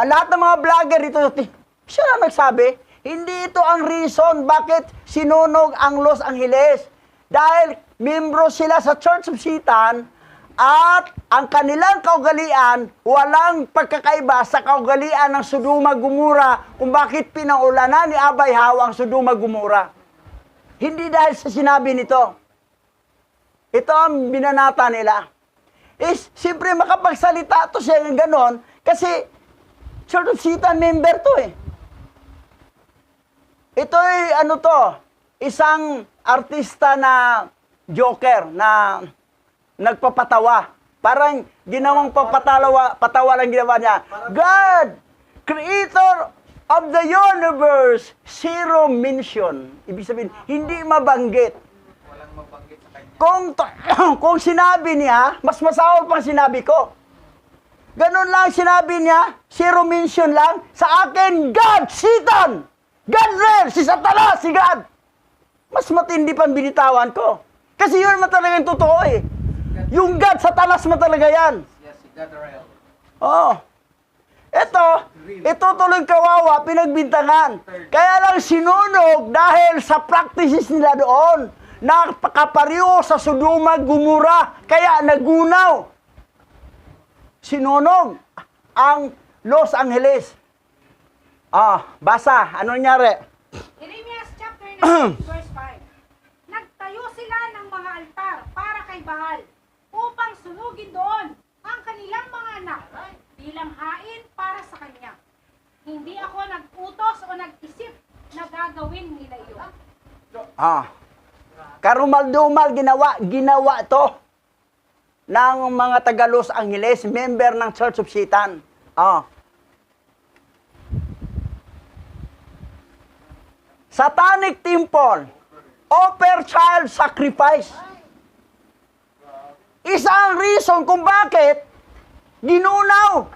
[SPEAKER 2] Ang lahat ng mga vlogger dito, siya na nagsabi, hindi ito ang reason bakit sinunog ang Los Angeles. Dahil membro sila sa Church of Satan at ang kanilang kaugalian, walang pagkakaiba sa kaugalian ng Sodoma Gomora kung bakit pinaulanan ni Abay Hawa ang Sodoma Gomora. Hindi dahil sa sinabi nito. Ito ang binanata nila. Siyempre makapagsalita to siya ng ganon kasi Church of Satan member to eh. Ito ay ano to, isang artista na joker na nagpapatawa. Parang ginawang patawa lang ginawa niya. God, creator of the universe, zero mention. Ibig sabihin, hindi mabanggit.
[SPEAKER 4] Walang mabanggit sa kanya.
[SPEAKER 2] Kung sinabi niya, mas masahol pang sinabi ko. Ganun lang sinabi niya, zero mention lang. Sa akin, God, Satan! God real, si Satanas, si God! Mas matindi pang binitawan ko. Kasi yun naman talaga yung totoo eh. Yung God, Satanas mo talaga yan.
[SPEAKER 4] Yes, si God real.
[SPEAKER 2] Oh. Ito tuloy kawawa, pinagbintangan. Kaya lang sinunog dahil sa practices nila doon. Nakapariho sa Sodoma Gomora. Kaya nagunaw. Sinunog ang Los Angeles. Basa. Ano nangyari?
[SPEAKER 3] Jeremias chapter 19 verse 5. Nagtayo sila ng mga altar para kay Baal upang sunugin doon ang kanilang mga anak bilang hain para sa kanya. Hindi ako nag-utos o nag-isip na gagawin nila iyon. Karumal-dumal ginawa to ng mga taga Los Angeles, member ng Church of Satan. Satanic temple, offer child sacrifice. Isang reason kung bakit ginunaw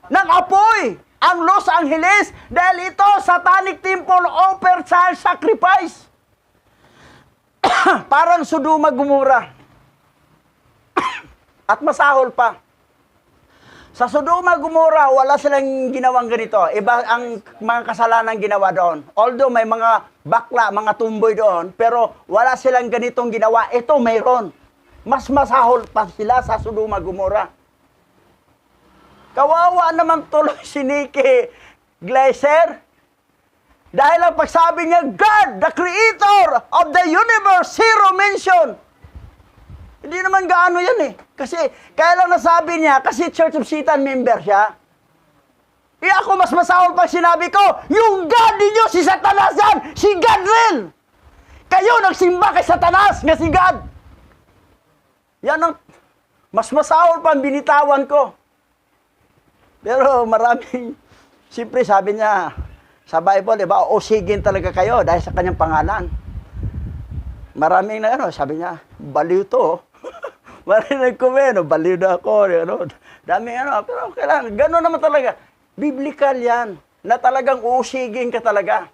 [SPEAKER 3] ng apoy ang Los Angeles dahil ito satanic temple, offer child sacrifice. Parang Sodoma Gomora. At masahol pa. Sa Sodoma Gomora, wala silang ginawang ganito. Iba ang mga kasalanan ginawa doon. Although may mga bakla, mga tumboy doon, pero wala silang ganitong ginawa. Ito mayroon. Mas masahol pa sila sa Sodoma Gomora. Kawawa naman tuloy si Nikki Glaser. Dahil ang pagsabi niya, God, the creator of the universe, zero mention. Hindi naman gaano yan eh. Kasi, kaya lang nasabi niya, kasi Church of Satan member siya. Ako mas masahol pag sinabi ko, yung God ninyo, si Satanas yan, si God real. Kayo nagsimba kay Satanas, nga si God. Yan ang, mas masahol pang binitawan ko. Pero maraming, siyempre sabi niya, sa Bible, diba, usigin talaga kayo dahil sa kanyang pangalan. Maraming na sabi niya, baliw to.
[SPEAKER 2] Marinig ko, no, baliw na ako, ano, dami, ano, pero kailangan, gano'n naman talaga. Biblical yan, na talagang uusigin ka talaga.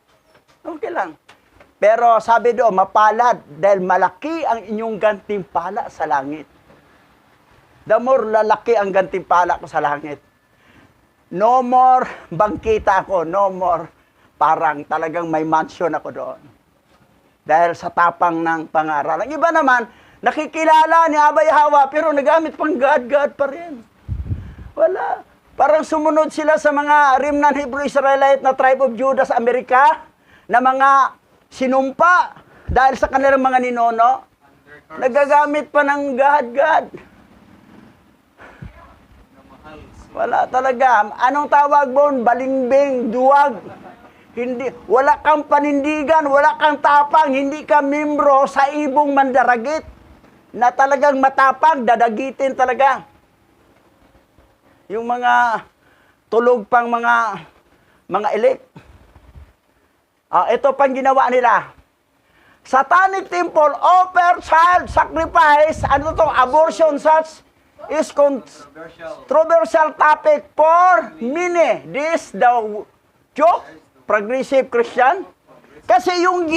[SPEAKER 2] Okay lang. Pero sabi doon, mapalad, dahil malaki ang inyong gantimpala sa langit. The more lalaki ang gantimpala ko sa langit. No more bangkita ako, no more parang talagang may mansion ako doon. Dahil sa tapang ng pangaral. Ang iba naman, nakikilala ni Abay Hawa, pero nagamit pang God pa rin. Wala. Parang sumunod sila sa mga remnant Hebrew Israelite na tribe of Judah sa Amerika, na mga sinumpa dahil sa kanilang mga ninono. Nagagamit pa ng God. Wala talaga. Anong tawag doon? Balingbing, duwag. Hindi, wala kang panindigan, wala kang tapang, hindi ka membro sa ibong mandaragit na talagang matapang, dadagitin talaga. Yung mga tulog pang mga elite. Ito pang ginawa nila. Satanic temple offer child sacrifice, ano to, abortion such is controversial topic for many. This the joke, progressive Christian. Kasi yung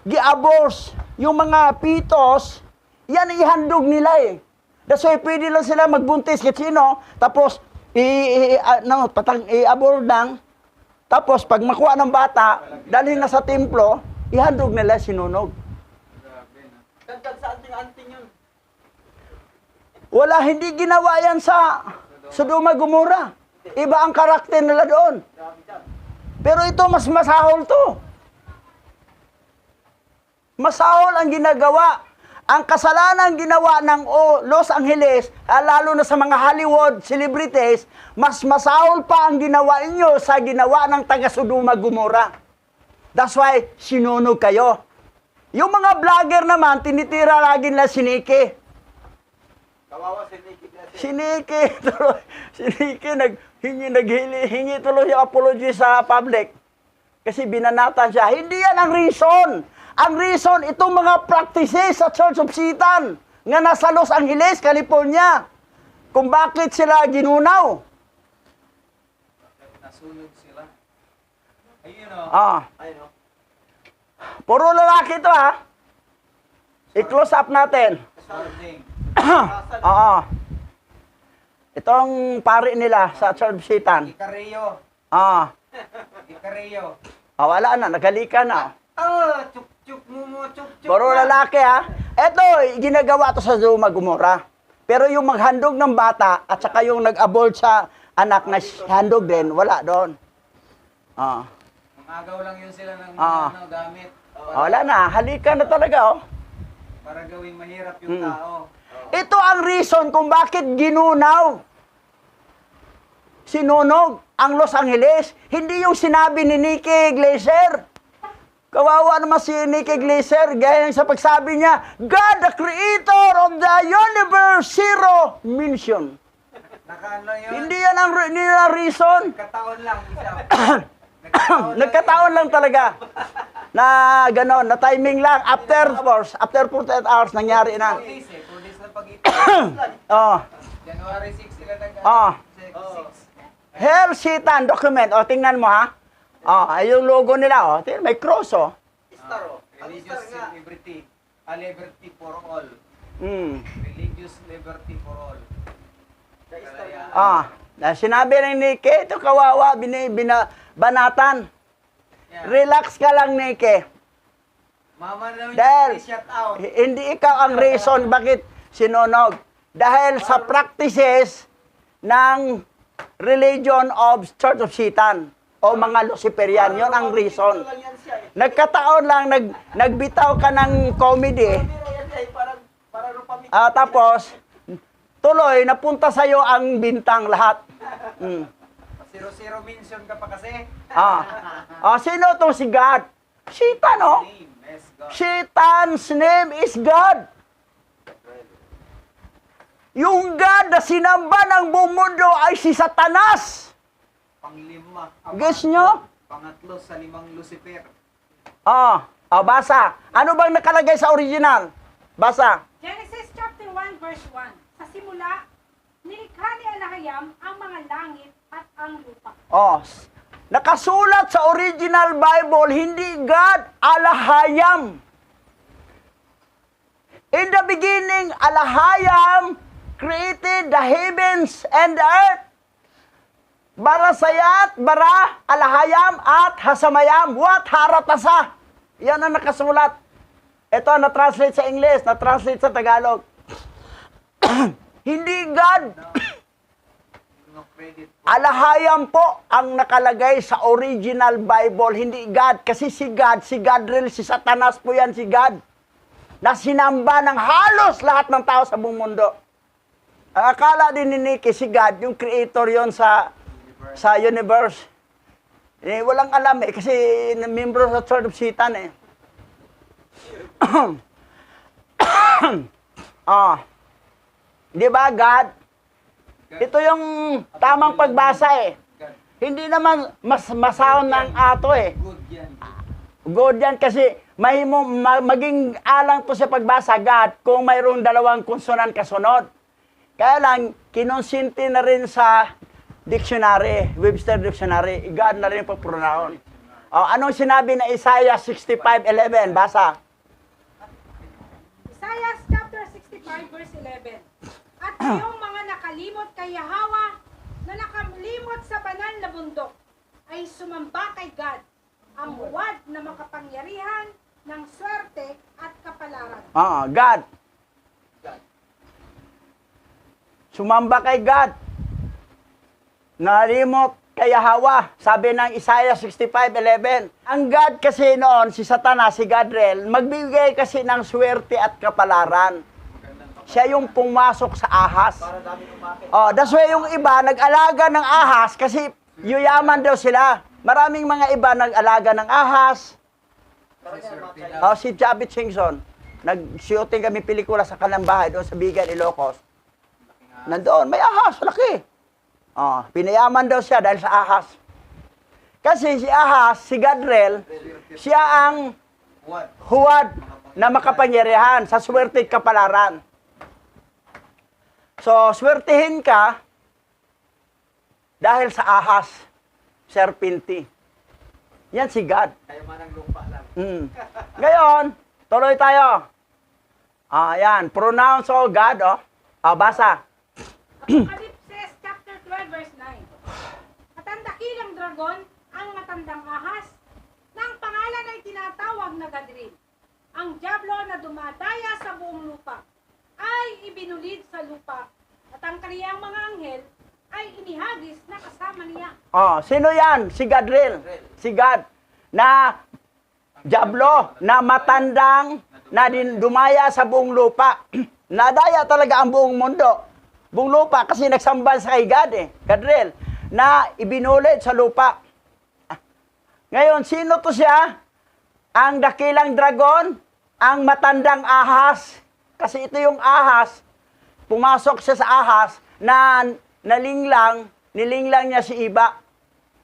[SPEAKER 2] gi-abors, yung mga pitos, yan ihandog nila eh. That's why pwede lang sila magbuntis kahit sino, tapos i-abort lang, tapos pag makuha ng bata, dalhin na sa templo, ihandog nila, sinunog.
[SPEAKER 4] Dagdag sa anting-anting yun.
[SPEAKER 2] Wala, hindi ginawa yan sa Sodoma Gomora. Iba ang karakter nila doon. Pero ito, mas masahol to. Masahol ang ginagawa. Ang kasalanan ginawa ng Los Angeles, lalo na sa mga Hollywood celebrities, mas masahol pa ang ginawa inyo sa ginawa ng taga Sodoma Gomora. That's why sinunog kayo. Yung mga vlogger naman, tinitira lagi nila si Nikki.
[SPEAKER 4] Kawawa si Nikki.
[SPEAKER 2] Si Nikki, hingi tuloy yung apology sa public. Kasi binanatan siya. Hindi yan ang reason. Ang reason, itong mga practices sa Church of Satan nga nasa Los Angeles, California. Kung bakit sila ginunaw.
[SPEAKER 4] Nasunog sila. Ayun o.
[SPEAKER 2] Ayun o. Puro lalaki ito ha. I-close up natin.
[SPEAKER 4] Starting.
[SPEAKER 2] Itong pari nila sa Church of Satan.
[SPEAKER 4] Ikareyo. Ikareyo.
[SPEAKER 2] Wala na, nagalika na.
[SPEAKER 4] Chuk-chuk mo, chuk-chuk.
[SPEAKER 2] Puro lalaki ha. Ito, ginagawa to sa Sodoma Gomora. Pero yung maghandog ng bata at saka yung nag-abort sa anak na handog din, wala doon.
[SPEAKER 4] Mangagaw lang yun sila ng gamit.
[SPEAKER 2] Wala na, halika na talaga
[SPEAKER 4] Para gawing mahirap yung tao.
[SPEAKER 2] Ito ang reason kung bakit ginunaw, sinunog ang Los Angeles. Hindi yung sinabi ni Nikki Glaser. Kawawa naman si Nikki Glaser, gaya sa pagsabi niya, God, the creator of the universe, zero mention.
[SPEAKER 4] Nakaano yun?
[SPEAKER 2] Hindi yan ang reason.
[SPEAKER 4] Nagkataon lang isa.
[SPEAKER 2] Nagkataon lang talaga. Na gano'n, na timing lang. After 48 hours, nangyari na.
[SPEAKER 4] 4 days na pag-ito. January 6 sila nag-6.
[SPEAKER 2] Hell Satan document. Tingnan mo ha. Yung logo nila, tingnan, may cross
[SPEAKER 4] Star Religious liberty. Liberty for all. Religious liberty for all.
[SPEAKER 2] Sinabi ng Nikki, ito kawawa, banatan.
[SPEAKER 4] Yeah.
[SPEAKER 2] Relax ka lang, Nikki.
[SPEAKER 4] Mama na naman
[SPEAKER 2] Dahil,
[SPEAKER 4] yung shut out.
[SPEAKER 2] hindi ikaw ang reason bakit sinunog. Dahil sa practices ng religion of Church of Satan o mga Luciferian, yon ang reason. Nagkataon lang, nagbitaw ka ng comedy, tapos, tuloy, napunta sa'yo ang bintang lahat.
[SPEAKER 4] 0 mention ka pa kasi.
[SPEAKER 2] Sino to si God? Satan,
[SPEAKER 4] Name is God.
[SPEAKER 2] Satan's name is God. Yung God na sinamba ng buong mundo ay si Satanas.
[SPEAKER 4] Panglima.
[SPEAKER 2] Guess nyo?
[SPEAKER 4] Pangatlo sa 5 Lucifer.
[SPEAKER 2] Basa. Ano bang nakalagay sa original? Basa.
[SPEAKER 3] Genesis chapter 1 1 verse 1. Sa simula, nilikha ni Alahayam ang mga langit at ang lupa.
[SPEAKER 2] Oh, nakasulat sa original Bible, hindi God, Alahayam. In the beginning, Alahayam created the heavens and the earth. Barasayat, bara, Alahayam, at Hasamayam, what haratasa. Yan ang nakasulat. Ito, na-translate sa English, na-translate sa Tagalog. Hindi God.
[SPEAKER 4] No credit.
[SPEAKER 2] Alahayam po ang nakalagay sa original Bible, hindi God. Kasi si Gadriel, si Satanas po yan, si God. Na sinamba ng halos lahat ng tao sa buong mundo. Ang akala din ni Nicky, si God, yung creator yon sa universe. Eh, walang alam eh, kasi membro sa Church of Satan eh. Di ba, God? Ito yung tamang pagbasa eh. Hindi naman masound ng ato eh.
[SPEAKER 4] Good yan.
[SPEAKER 2] Good yan kasi maging alang to sa pagbasa, God, kung mayroong dalawang konsonan kasunod. Kaya lang, kinonsinti na rin sa dictionary, Webster Dictionary, God na rin yung pagpronoun. Anong sinabi na Isaiah 65:11? Basa.
[SPEAKER 3] Isaiah chapter 65 verse 11. At kayong mga nakalimot kay Yahweh, na nakalimot sa banal na bundok, ay sumamba kay God, ang huwad na makapangyarihan ng swerte at kapalaran.
[SPEAKER 2] God. Sumamba kay God. Nalimot kay Yahweh, sabi ng Isaiah 65:11. Ang God kasi noon, si Satanas, si Gadriel, magbigay kasi ng swerte at kapalaran. Siya yung pumasok sa ahas.
[SPEAKER 4] Para dami umakit.
[SPEAKER 2] That's why yung iba nag-alaga ng ahas kasi yuyaman daw sila. Maraming mga iba nag-alaga ng ahas. Si Javid Singson, nag-shooting kami pelikula sa kanilang bahay doon sa Bigan, Ilocos. Nandoon, may ahas, laki. Pinayaman daw siya dahil sa ahas. Kasi si ahas, si Gadriel, siya ang
[SPEAKER 4] What?
[SPEAKER 2] huwad na makapangyarihan sa swerte at kapalaran. So, swertihin ka dahil sa ahas, serpenti. Yan si God.
[SPEAKER 4] Tayo man ang lupa lang.
[SPEAKER 2] Ngayon, tuloy tayo. Yan, pronounce o God, basa.
[SPEAKER 3] Apocalypse chapter 12 verse 9. At ang dakilang dragon, ang matandang ahas, na ang pangalan ay tinatawag na Gadriel. Ang diablo na dumadaya sa buong lupa ay ibinulid sa lupa, at ang kaniyang mga anghel ay inihagis na kasama niya.
[SPEAKER 2] Sino yan? Si Gadriel. Si God. Na diablo, na matandang, na dumaya sa buong lupa. Nadaya talaga ang buong mundo. Buong lupa kasi nagsamba sa kay God eh. Gadriel. Na ibinulid sa lupa. Ngayon, sino to siya? Ang dakilang dragon, ang matandang ahas. Kasi ito yung ahas, pumasok siya sa ahas na nilinglang niya si Iba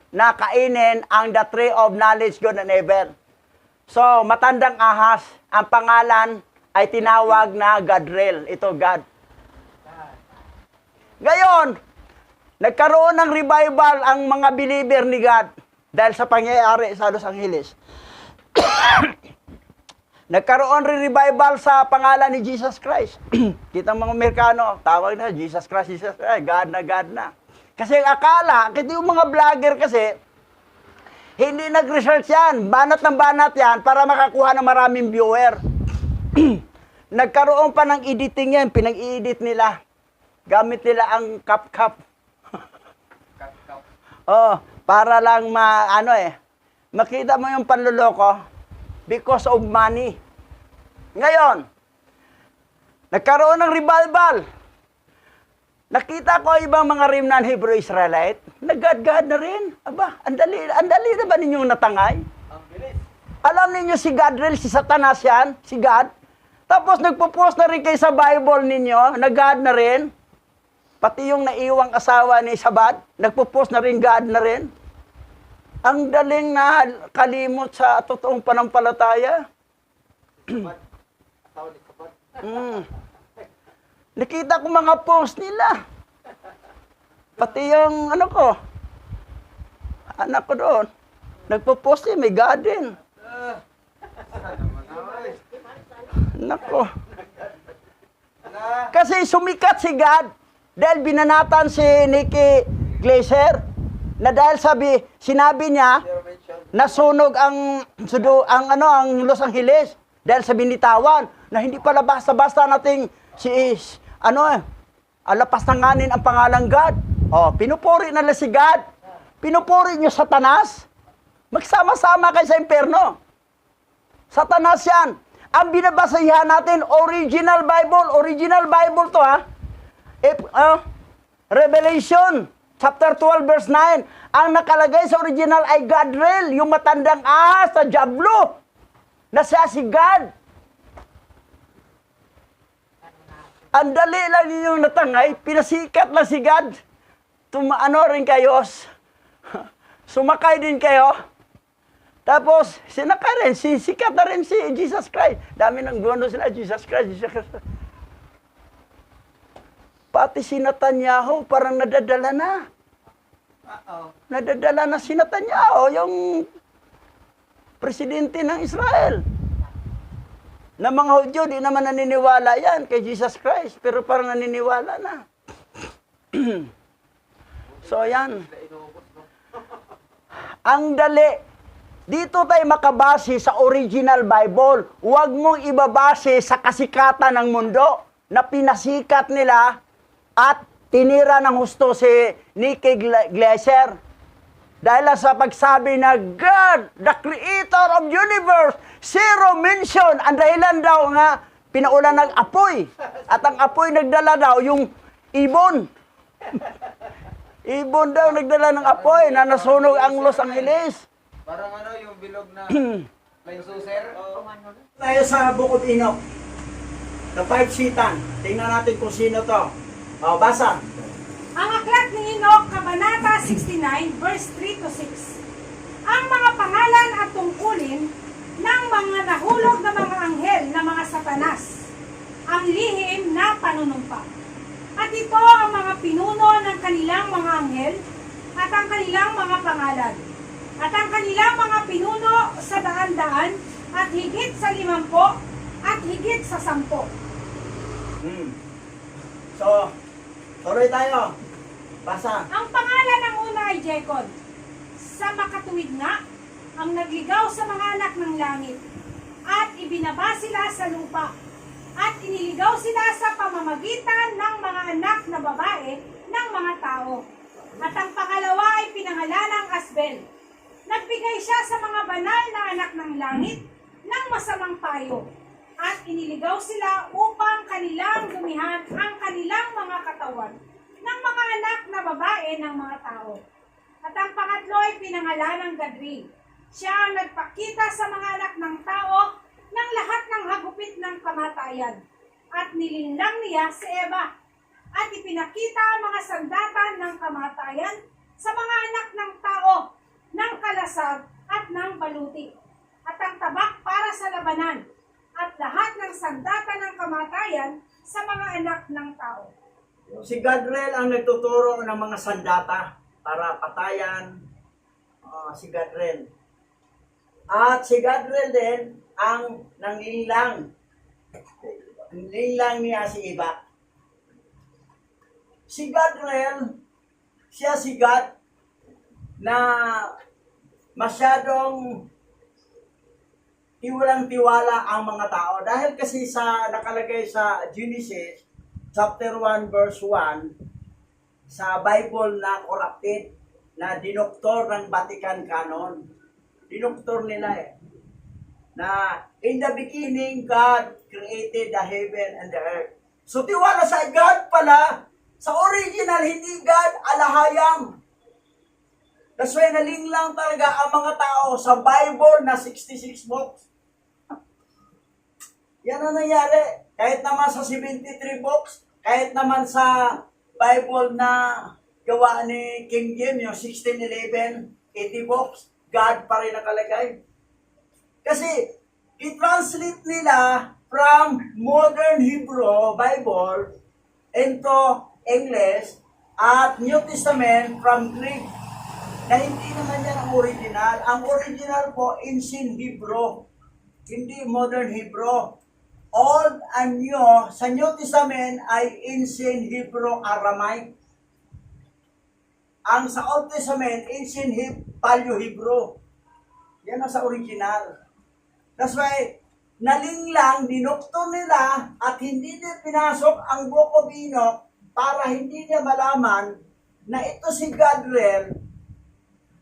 [SPEAKER 2] na kainin ang the tree of knowledge, good and evil. So, matandang ahas, ang pangalan ay tinawag na Gadriel. Ito, God. Ngayon, nagkaroon ng revival ang mga believer ni God dahil sa pangyayari sa Los Angeles. Nagkaroon rin revival sa pangalan ni Jesus Christ. Kitang mga Amerikano, tawag na Jesus Christ, God na. Kasi akala, kasi yung mga vlogger kasi, hindi nag-research yan. Banat ng banat yan para makakuha ng maraming viewer. Nagkaroon pa ng editing yan, pinag-i-edit nila. Gamit nila ang cup. Para lang makita mo yung panluloko because of money. Ngayon, nagkaroon ng revival. Nakita ko ibang mga remnant Hebrew Israelite, nag-God na rin. Aba, andali na ba ninyong natangay?
[SPEAKER 4] Ang bilis.
[SPEAKER 2] Alam ninyo si Gadriel, si Satanas yan, si God. Tapos nagpo-post na rin kayo sa Bible ninyo, nag-God na rin. Pati yung naiwang asawa ni Sabat, nagpo-post na rin, God na rin. Ang daling na kalimot sa totoong panampalataya. Nakita ko mga post nila. Pati yung ano ko, anak ko doon, nagpo-post may garden. Nako. Kasi sumikat si God dahil binanatan si Nikki Glaser na dahil sinabi niya nasunog ang Los Angeles dahil sa binitawan na hindi pala basta-basta nating alapastanganin ang pangalang God. Oh, pinupuri nila si God. Pinupuri niyo Satanas. Magsama-sama kayo sa impyerno. Satanas yan. Ang binabasahan natin, original Bible to ha. Revelation, chapter 12, verse 9. Ang nakalagay sa original ay Gadriel, yung matandang ahas sa Diablo, na siya si God. Ang dali lang ninyong natangay, pinasikat lang si God. Rin kayo, sumakay din kayo. Tapos, sinakay rin, sikat na rin si Jesus Christ. Dami nang guno sila, Jesus Christ. Pati si Netanyahu, parang nadadala na. Nadadala na si Netanyahu, yung presidente ng Israel. Na mga Hudyo, di naman naniniwala yan kay Jesus Christ, pero parang naniniwala na. So, yan. Ang dali. Dito tayo makabase sa original Bible. Huwag mong ibabase sa kasikatan ng mundo na pinasikat nila at tinira ng husto si Nikki Glaser. Dahil sa pagsabi na God, the creator of universe, zero mention. Ang dahilan daw nga, pinaulan ng apoy. At ang apoy nagdala daw yung ibon. Ibon daw nagdala ng apoy na nasunog ang Los Angeles.
[SPEAKER 4] Parang yung bilog na flying saucer.
[SPEAKER 2] Tayo sa Bukod Inok. The Five Sitan. Tingnan natin kung sino to. Basa.
[SPEAKER 3] Ang aklat ni Enoch, Kabanata 69, verse 3 to 6. Ang mga pangalan at tungkulin ng mga nahulog na mga anghel na mga satanas, ang lihim na panunumpa. At ito ang mga pinuno ng kanilang mga anghel at ang kanilang mga pangalan. At ang kanilang mga pinuno sa daan-daan at higit sa 50 at higit sa 10.
[SPEAKER 2] So, tuloy tayo. Basa.
[SPEAKER 3] Ang pangalan ng una ay Jekon. Sa makatuwid nga, ang nagligaw sa mga anak ng langit. At ibinaba sila sa lupa. At iniligaw sila sa pamamagitan ng mga anak na babae ng mga tao. At ang pangalawa ay pinangalanang Asbel. Nagbigay siya sa mga banal na anak ng langit ng masamang payo. At iniligaw sila upang kanilang dumihan ang kanilang mga katawan ng mga anak na babae ng mga tao. At ang pangatlo ay pinangalanang Gadri. Siya ang nagpakita sa mga anak ng tao ng lahat ng hagupit ng kamatayan. At nilinlang niya si Eva. At ipinakita ang mga sandatan ng kamatayan sa mga anak ng tao, ng kalasag at ng baluti. At ang tabak para sa labanan. At lahat ng sandata ng kamatayan sa mga anak ng tao.
[SPEAKER 2] Si Gadriel ang nagtuturo ng mga sandata para patayan si Gadriel. At si Gadriel din ang nanglilang. Nilang niya si Eva. Si Gadriel, siya si God na masyadong tiwalang-tiwala ang mga tao. Dahil kasi sa nakalagay sa Genesis, chapter 1, verse 1, sa Bible na corrupted, na dinoktor ng Vatican Canon. Dinoktor nila na in the beginning, God created the heaven and the earth. So tiwala sa God pala, sa original, hindi God alahayang. That's why nalinglang talaga ang mga tao sa Bible na 66 books. Yan ang nangyari. Kahit naman sa 73 books, kahit naman sa Bible na gawa ni King James, yung 1611, 80 books, God pa rin nakalagay. Kasi, i-translate nila from modern Hebrew Bible into English at New Testament from Greek na hindi naman yan ang original. Ang original po, ancient Hebrew, hindi modern Hebrew. Old and New, sa New Testament ay ancient Hebrew Aramaic. Ang sa Old Testament, ancient Paleo Hebrew. Yan ang sa original. That's why, nalinglang, dinukto nila at hindi nila pinasok ang Book of Enoch para hindi niya malaman na ito si Gadriel.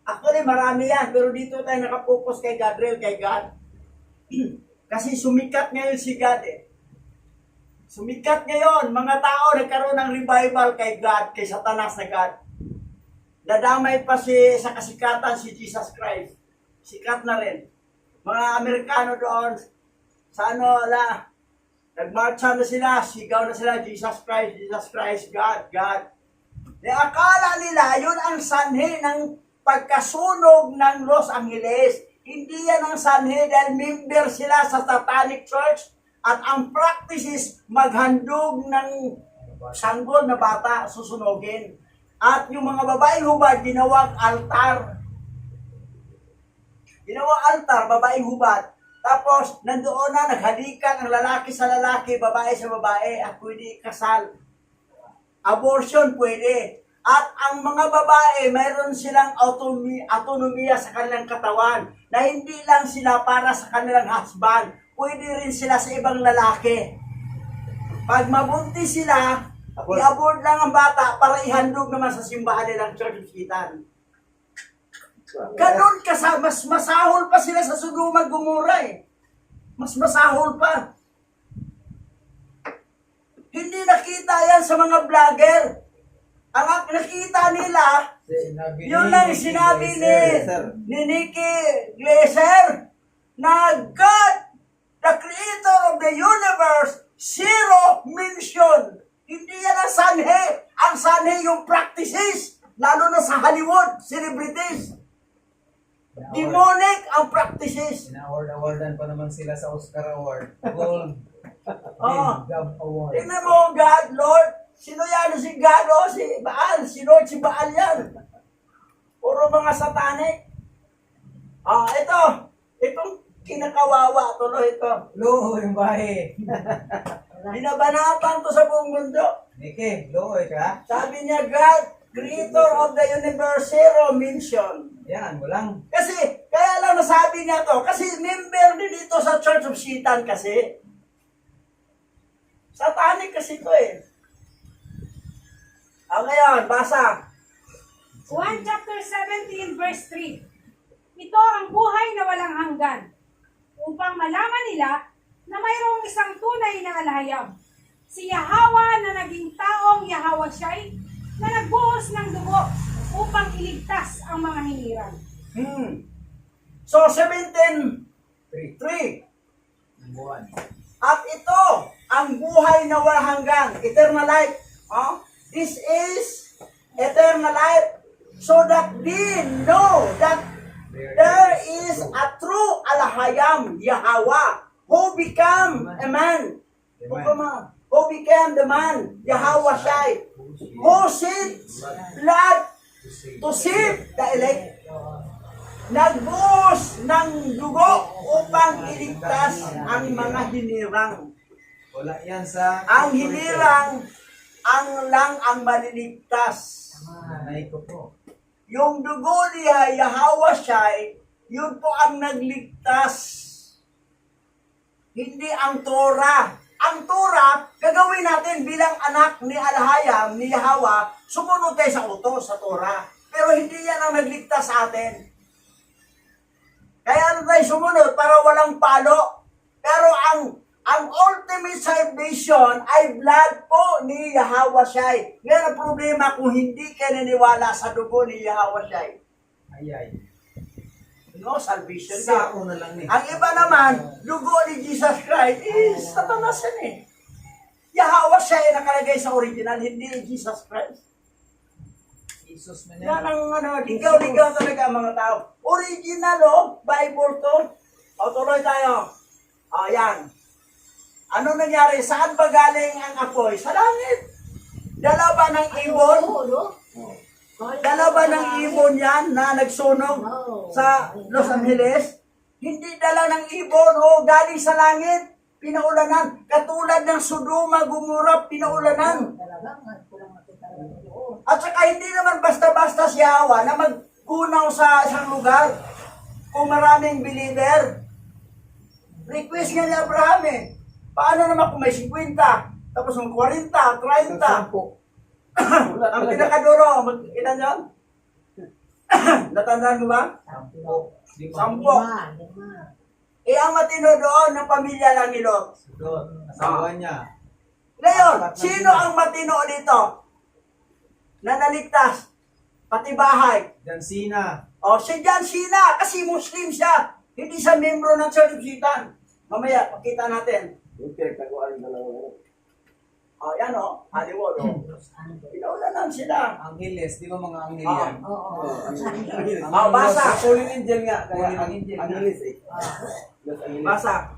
[SPEAKER 2] Actually, marami yan, pero dito tayo nakapokus kay Gadriel, kay God. Kasi sumikat ngayon si God eh. Sumikat ngayon, mga tao nagkaroon ng revival kay God, kay Satanas na God. Nadamay pa sa kasikatan si Jesus Christ. Sikat na rin. Mga Amerikano doon, sa nagmarcha na sila, sigaw na sila, Jesus Christ, God, God. Akala nila, yun ang sanhi ng pagkasunog ng Los Angeles. Hindi yan ang sanhi dahil member sila sa Satanic Church at ang practice is maghandog ng sanggol na bata, susunogin. At yung mga babaeng hubad, ginawang altar. Ginawang altar, babaeng hubad. Tapos, nandoon na, naghalikan ang lalaki sa lalaki, babae sa babae, at pwede kasal. Abortion pwede. At ang mga babae, mayroon silang autonomiya sa kanilang katawan, na hindi lang sila para sa kanilang husband, pwede rin sila sa ibang lalaki. Pag mabuntis sila, i-abort lang ang bata para ihandog naman sa simbahan nilang Church of Satan. Ganon mas masahol pa sila sa Sodoma at Gomorrah eh. Mas masahol pa. Hindi nakita yan sa mga vlogger. Ang nakita nila, yun lang sinabi ni Nikki Glaser, na God, the creator of the universe, zero mention. Hindi yan ang sanhi. Ang sanhi yung practices, lalo na sa Hollywood, celebrities. Demonic ang practices.
[SPEAKER 4] Ina-award-awardan pa naman sila sa Oscar Award. Gold. Gab Award.
[SPEAKER 2] Tingnan mo, God, Lord, sino yan? Si God o si Baal? Si Lord, si Baal yan. Puro mga satanic. Itong kinakawawa, tuloy ito.
[SPEAKER 4] Lo, yung bahay.
[SPEAKER 2] Binabanatan to sa buong mundo.
[SPEAKER 4] Niki, lo, ka?
[SPEAKER 2] Sabi niya, God, creator of the universe, zero mention.
[SPEAKER 4] Yan, walang.
[SPEAKER 2] Kasi, kaya lang nasabi niya to, kasi member din dito sa Church of Satan kasi. Satanic kasi to eh. Ngayon, basa.
[SPEAKER 3] 1 chapter 17 verse 3. Ito ang buhay na walang hanggan, upang malaman nila na mayroong isang tunay na alahayam. Si Yahweh na naging taong Yahweh na nagbuhos ng dugo upang iligtas ang mga hinirang.
[SPEAKER 2] So, 17:3.
[SPEAKER 4] Buwan.
[SPEAKER 2] At ito, ang buhay na walang hanggan, eternal life. This is eternal life, so that they know that there is a true Alahayam, Yahweh, who became a man. Who became the man, Yahweh Shai, who shed blood to save the elect. Nagbuhos ng dugo upang iligtas ang mga hinirang.
[SPEAKER 4] Wala yan sa...
[SPEAKER 2] Ang hinirang, ang maliligtas.
[SPEAKER 4] Nanay ko po.
[SPEAKER 2] Yung dugo ni Yahweh Shai, yun po ang nagligtas. Hindi ang Torah. Ang Torah, gagawin natin bilang anak ni Alahayam, ni Yahweh, sumunod tayo sa utos sa Torah. Pero hindi yan ang nagligtas sa atin. Kaya ano tayo sumunod para walang palo. Pero ang ultimate salvation ay blood po ni Yahweh Shai. Ngayon ang problema kung hindi ka naniniwala sa dugo ni Yahweh Shai.
[SPEAKER 4] Ayay.
[SPEAKER 2] No, salvation.
[SPEAKER 4] Sao na lang ni.
[SPEAKER 2] Ang iba naman, dugo ni Jesus Christ is Satanas yan eh. Yahweh Shai nakalagay sa original, hindi Jesus Christ.
[SPEAKER 4] Jesus man
[SPEAKER 2] Yan
[SPEAKER 4] yan.
[SPEAKER 2] ang ligaw-ligaw talaga ang mga tao. Original Bible to. Tuloy tayo. Yan. Ano nangyari? Saan ba galing ang apoy? Sa langit. Dalawa ng ibon. Dalawa ng ibon yan na nagsunog sa Los Angeles. Hindi dala ng ibon o galing sa langit. Pinaulanan. Katulad ng Sodoma, Gomorrah, pinaulanan. At saka hindi naman basta-basta si Hawa na magkunaw sa isang lugar kung maraming believer. Request nga ni Abraham eh. Paano naman kung may 50, tapos may 40, 30? Ang pinakadulo, ilan yan? Natandaan mo ba? 10. Eh, ang matino doon ng pamilya lang ni Lot.
[SPEAKER 4] Asawa niya.
[SPEAKER 2] Ngayon, sino ang matino dito? Na naligtas? Pati bahay.
[SPEAKER 4] John Cena.
[SPEAKER 2] O, si John Cena, kasi Muslim siya. Hindi siya membro ng Church of Satan. Mamaya, pakita natin. O, yan o, Hollywood o. Pinaulanan sila.
[SPEAKER 4] Angeles, di ba mga angel yan?
[SPEAKER 2] Basa.
[SPEAKER 4] Fallen angel nga. Kaya Angeles eh.
[SPEAKER 2] Basa.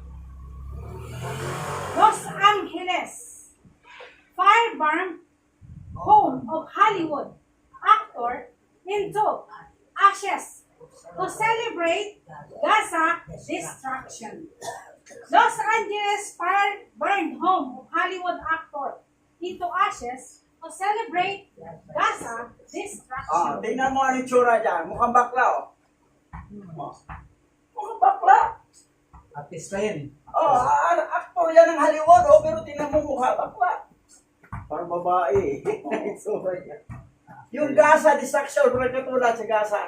[SPEAKER 3] Los Angeles, fire burned home of Hollywood actor into ashes to celebrate Gaza destruction. Los Angeles fire burned home of Hollywood actor into ashes to celebrate Gaza destruction.
[SPEAKER 2] Tingnan mo ang itsura dyan. Mukhang bakla o. Mukhang bakla.
[SPEAKER 4] Artista yan eh.
[SPEAKER 2] Actor yan ng Hollywood o, pero tingnan mo mukha bakla. Parang babae. Itsura niya. Yung Gaza destruction, katulad sa Gaza.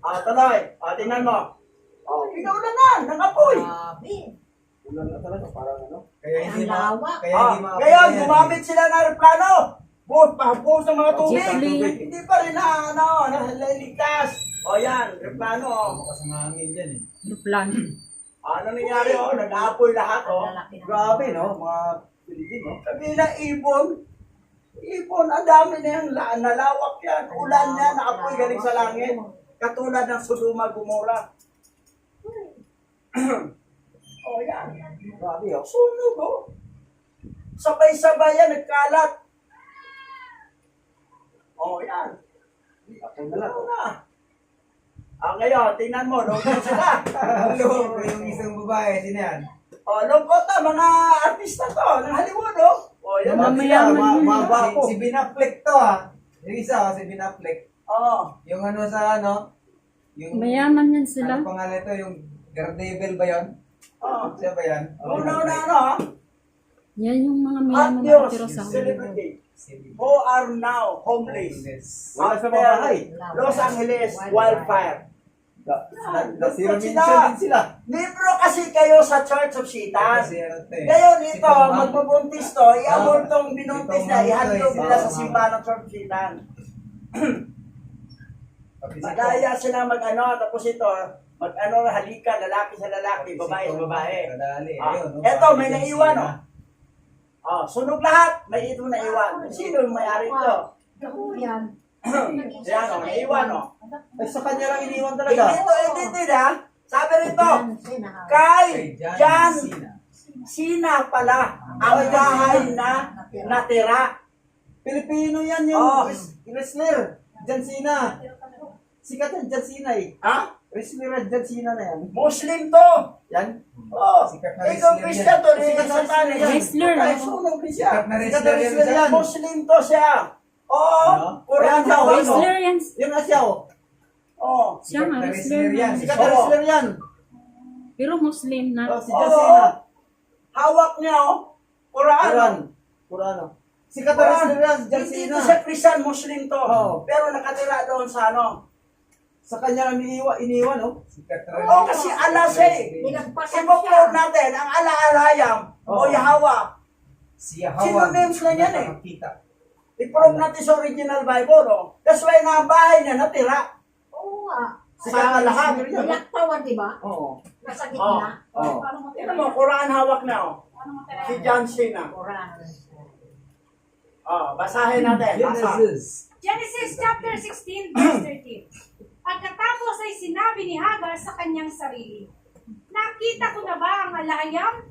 [SPEAKER 2] Tuloy. Tingnan mo. Pinaulanan ng apoy. Ulan na talaga, parang ano.
[SPEAKER 4] Kaya hindi
[SPEAKER 2] Ngayon, gumamit sila ng aeroplano. Buhos ng mga tubig. Hindi pa rin naliligtas. Yan, aeroplano.
[SPEAKER 4] Bukas ang hangin dyan eh.
[SPEAKER 2] Ano nangyari nag-aapoy lahat
[SPEAKER 4] Grabe no, mga Pilipino.
[SPEAKER 2] Sabi na ibon. Ibon, ang dami na yung nalawak yan. Ulan yan, naapoy galing sa langit. Katulad ng Sodoma, Gomorrah. Yan.
[SPEAKER 4] Grabe oh.
[SPEAKER 2] Sunog sabay-sabay yan, nagkalat. Yan.
[SPEAKER 4] Ako na lang.
[SPEAKER 2] Ngayon, tingnan mo, lungkot sila.
[SPEAKER 4] Hello, yung isang babae, sino yan?
[SPEAKER 2] Lungkot mga artista to, ng Hollywood, yan.
[SPEAKER 4] Si Ben Affleck to Yung isa, si Ben Affleck. Yung ano sa yung
[SPEAKER 5] Mayaman yan sila.
[SPEAKER 4] ano pangalan ito, yung Daredevil ba yun? Siya ba yan?
[SPEAKER 5] Yan yung mga
[SPEAKER 2] Hot
[SPEAKER 5] mayaman na
[SPEAKER 2] news,
[SPEAKER 5] tiro sa
[SPEAKER 2] celebrity, who are now homeless.
[SPEAKER 4] Wala sa
[SPEAKER 2] After
[SPEAKER 4] babae.
[SPEAKER 2] Los Angeles wildfire.
[SPEAKER 4] Nasira minsan din sila.
[SPEAKER 2] Libro kasi kayo sa Church of Satan.
[SPEAKER 4] Kasi ano to eh.
[SPEAKER 2] Ngayon ito, magbubuntis to, i-abortong binuntis na, ihandog nila sa simbahan ng Church of Satan. Magaya sila tapos ito, halikan, lalaki sa lalaki, babae sa babae. Eto, may naiwan sunog lahat, may ito naiwan. Sino yung may-ari ito?
[SPEAKER 3] Yan.
[SPEAKER 2] Yan naiwan
[SPEAKER 4] Ay, sa kanya lang iniwan talaga.
[SPEAKER 2] Dito, sabi rito, kay John Cena pala ang bahay na natira.
[SPEAKER 4] Pilipino yan yung wrestler. John Cena. Sikat yan, John Cena eh. Wrestler John Cena na yan.
[SPEAKER 2] Muslim to.
[SPEAKER 4] Yan? Sikat na
[SPEAKER 2] Ikaw
[SPEAKER 4] wrestler
[SPEAKER 2] Christian to, di
[SPEAKER 4] Sikat na
[SPEAKER 2] Satanis.
[SPEAKER 5] Wrestler.
[SPEAKER 2] Ay, sunog din siya.
[SPEAKER 4] Sikat na wrestler yan.
[SPEAKER 2] Muslim to siya. Quran daw.
[SPEAKER 5] Wrestler yan.
[SPEAKER 4] Yung Asya oh.
[SPEAKER 5] Siya nga,
[SPEAKER 4] Sikat na
[SPEAKER 5] wrestler
[SPEAKER 4] wrestler yan.
[SPEAKER 5] yan.
[SPEAKER 4] Sikat na wrestler yan.
[SPEAKER 5] Pero Muslim na.
[SPEAKER 4] Si John Cena.
[SPEAKER 2] Hawak niya Quran.
[SPEAKER 4] Quran oh. Sikat na wrestler yan, John
[SPEAKER 2] Hindi
[SPEAKER 4] Cena.
[SPEAKER 2] to siya Christian, Muslim to.
[SPEAKER 4] Oo.
[SPEAKER 2] Pero nakatira doon sa
[SPEAKER 4] Sa kanya lang iniwan oh. Sikat na
[SPEAKER 2] kasi ala siya eh. Ipoprove natin, ang ala-alayam o Yahweh.
[SPEAKER 4] Si Hawa.
[SPEAKER 2] Synonyms lang yan eh.
[SPEAKER 4] Nakakita.
[SPEAKER 2] I-prove natin sa original Bible, That's why na ang bahay niya natira. Sa lahat.
[SPEAKER 6] Nilaktawan, di ba?
[SPEAKER 4] Oo.
[SPEAKER 6] Nasa gitna.
[SPEAKER 2] Tignan mo, Quran hawak na, Si John Cena. Basahin natin. Basa.
[SPEAKER 3] Genesis chapter 16 verse 13. Pagkatapos ay sinabi ni Hagar sa kanyang sarili, nakita ko na ba ang alahayam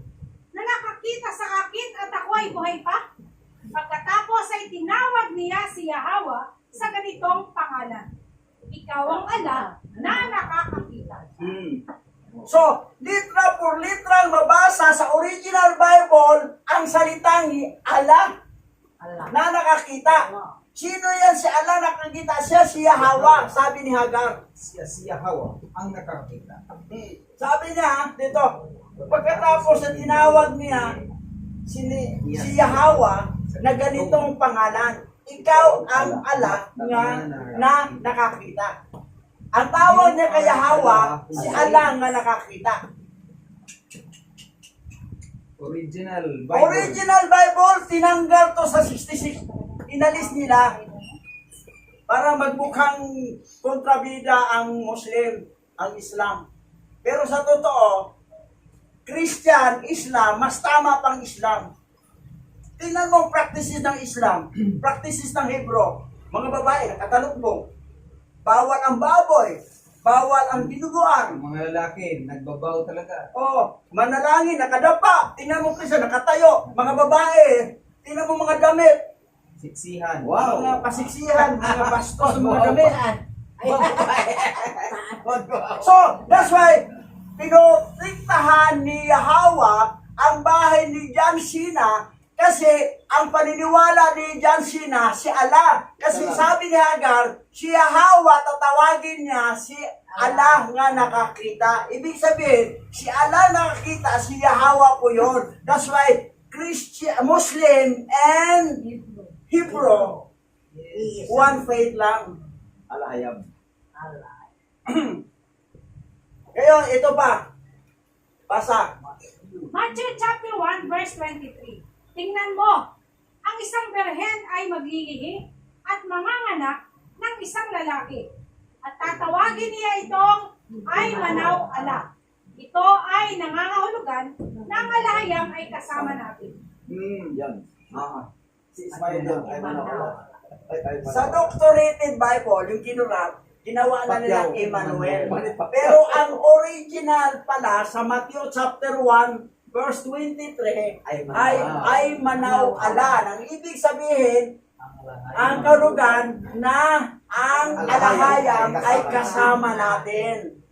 [SPEAKER 3] na nakakita sa akin at ako ay buhay pa? Pagkatapos ay tinawag niya si Yahweh sa ganitong pangalan. Ikaw ang ala na nakakakita.
[SPEAKER 2] So, literal for literal mabasa sa original Bible ang salitang ala na nakakita. Sino yan si ala nakakita? Siya si Yahweh, sabi ni Hagar.
[SPEAKER 4] Si Yahweh ang nakakita.
[SPEAKER 2] Sabi niya dito, pagkatapos na tinawag niya si Yahweh na ganitong pangalan, ikaw ang ala na nakakita. Ang tawag niya kay Yahweh, si ala nga nakakita.
[SPEAKER 4] Original Bible.
[SPEAKER 2] Original Bible, tinanggal to sa 66. Inalis nila para magmukhang kontrabida ang Muslim, ang Islam. Pero sa totoo, Christian, Islam, mas tama pang Islam. Tingnan mo ang practices ng Islam, practices ng Hebrew. Mga babae, nakatalukbong. Bawal ang baboy, bawal ang dinuguan.
[SPEAKER 4] Mga lalaki, nagbabaw talaga.
[SPEAKER 2] Oh, manalangin, nakadapa. Tingnan mo Christian, nakatayo. Mga babae, tingnan mo mga damit.
[SPEAKER 4] Siksihan.
[SPEAKER 2] Mga pasiksihan, mga bastos, mga damit. So, that's why, pinotriktahan ni Yahweh ang bahay ni John Cena kasi ang paniniwala ni John Cena, si Allah. Kasi sabi ni Hagar, si Yahweh, tatawagin niya si Allah nga nakakita. Ibig sabihin, si Allah nakakita, si Yahweh po yun. That's why, Christian, Muslim, and Hebrew, one faith lang.
[SPEAKER 4] Alayam.
[SPEAKER 2] Ngayon, ito pa. Basa.
[SPEAKER 3] Matthew chapter 1 verse 23. Tingnan mo, ang isang berhen ay maglilihi at manganganak ng isang lalaki. At tatawagin niya itong ay manaw ala. Ito ay nangangahulugan na ang alahayam ay kasama natin.
[SPEAKER 4] Yan. Si Ismail doon ay manawala.
[SPEAKER 2] Sa Doctorated Bible, yung kinurat, ginawa na nilang Emmanuel. Pero ang original pala sa Matthew chapter 1 verse 23 ay manaw ala. Ang ibig sabihin, ang karugan na ang alahayam ay kasama natin.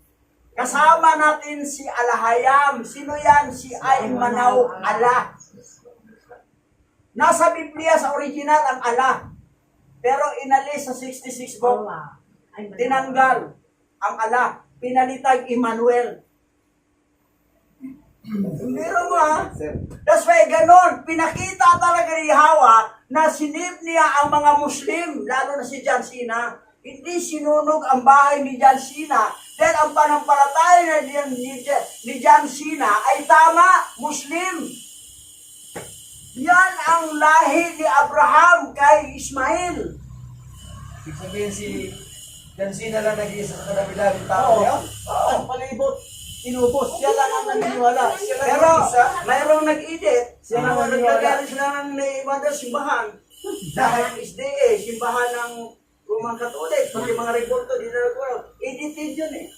[SPEAKER 2] Kasama natin si alahayam. Sino yan? Si ay manaw ala. Nasa Biblia sa original ang ala. Pero inalis sa 66 book. Tinanggal ang ala. Pinalitag Emmanuel. Pero mo ha? That's why ganon. Pinakita talaga ni Yahweh na sinip niya ang mga Muslim, lalo na si John Cena. Hindi sinunog ang bahay ni John Cena. Dahil ang panampalataya ni John Cena ay tama, Muslim. Yan ang lahi ni Abraham kay Ismail.
[SPEAKER 4] Ibig sabihin si John Cena lang nag-iisa sa kadabi-dabi tao.
[SPEAKER 2] Oo, palibot. Inubos. Siya lang ang naniniwala.
[SPEAKER 4] Siya lang
[SPEAKER 2] Pero,
[SPEAKER 4] ang isa.
[SPEAKER 2] mayroong nag-edit.
[SPEAKER 4] Siya lang ang
[SPEAKER 2] Naglagay sila ng naiwan ng simbahan. Dahil ang SDA, simbahan ng Roman Catholic. Pati mga reporto, di na nagwala. Edited yun eh.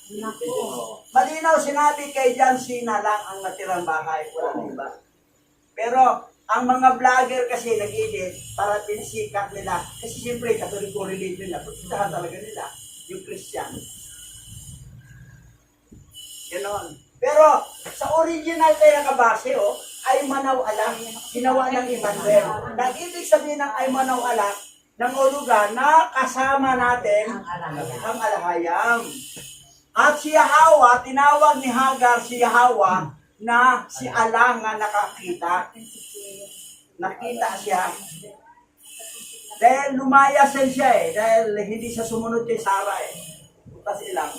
[SPEAKER 2] Malinaw sinabi kay John Cena lang ang natirang bahay. Wala na iba. Pero, ang mga vlogger kasi nag-edit para pinisikat nila. Kasi siyempre, Catholic religion nila. Pagkitahan talaga nila. Yung Christian. Ganon. Pero, sa original tayo nakabase, ay manaw alak. Ginawa ng Emmanuel. Ang ibig sabihin ng ay manaw alak, ng ulugan na kasama natin ang alahayam. At si Yahweh, tinawag ni Hagar si Yahweh na si Allah nga nakakita. Nakita siya. Dahil lumayasan siya dahil hindi siya sumunod kay Sarah Butas ilang.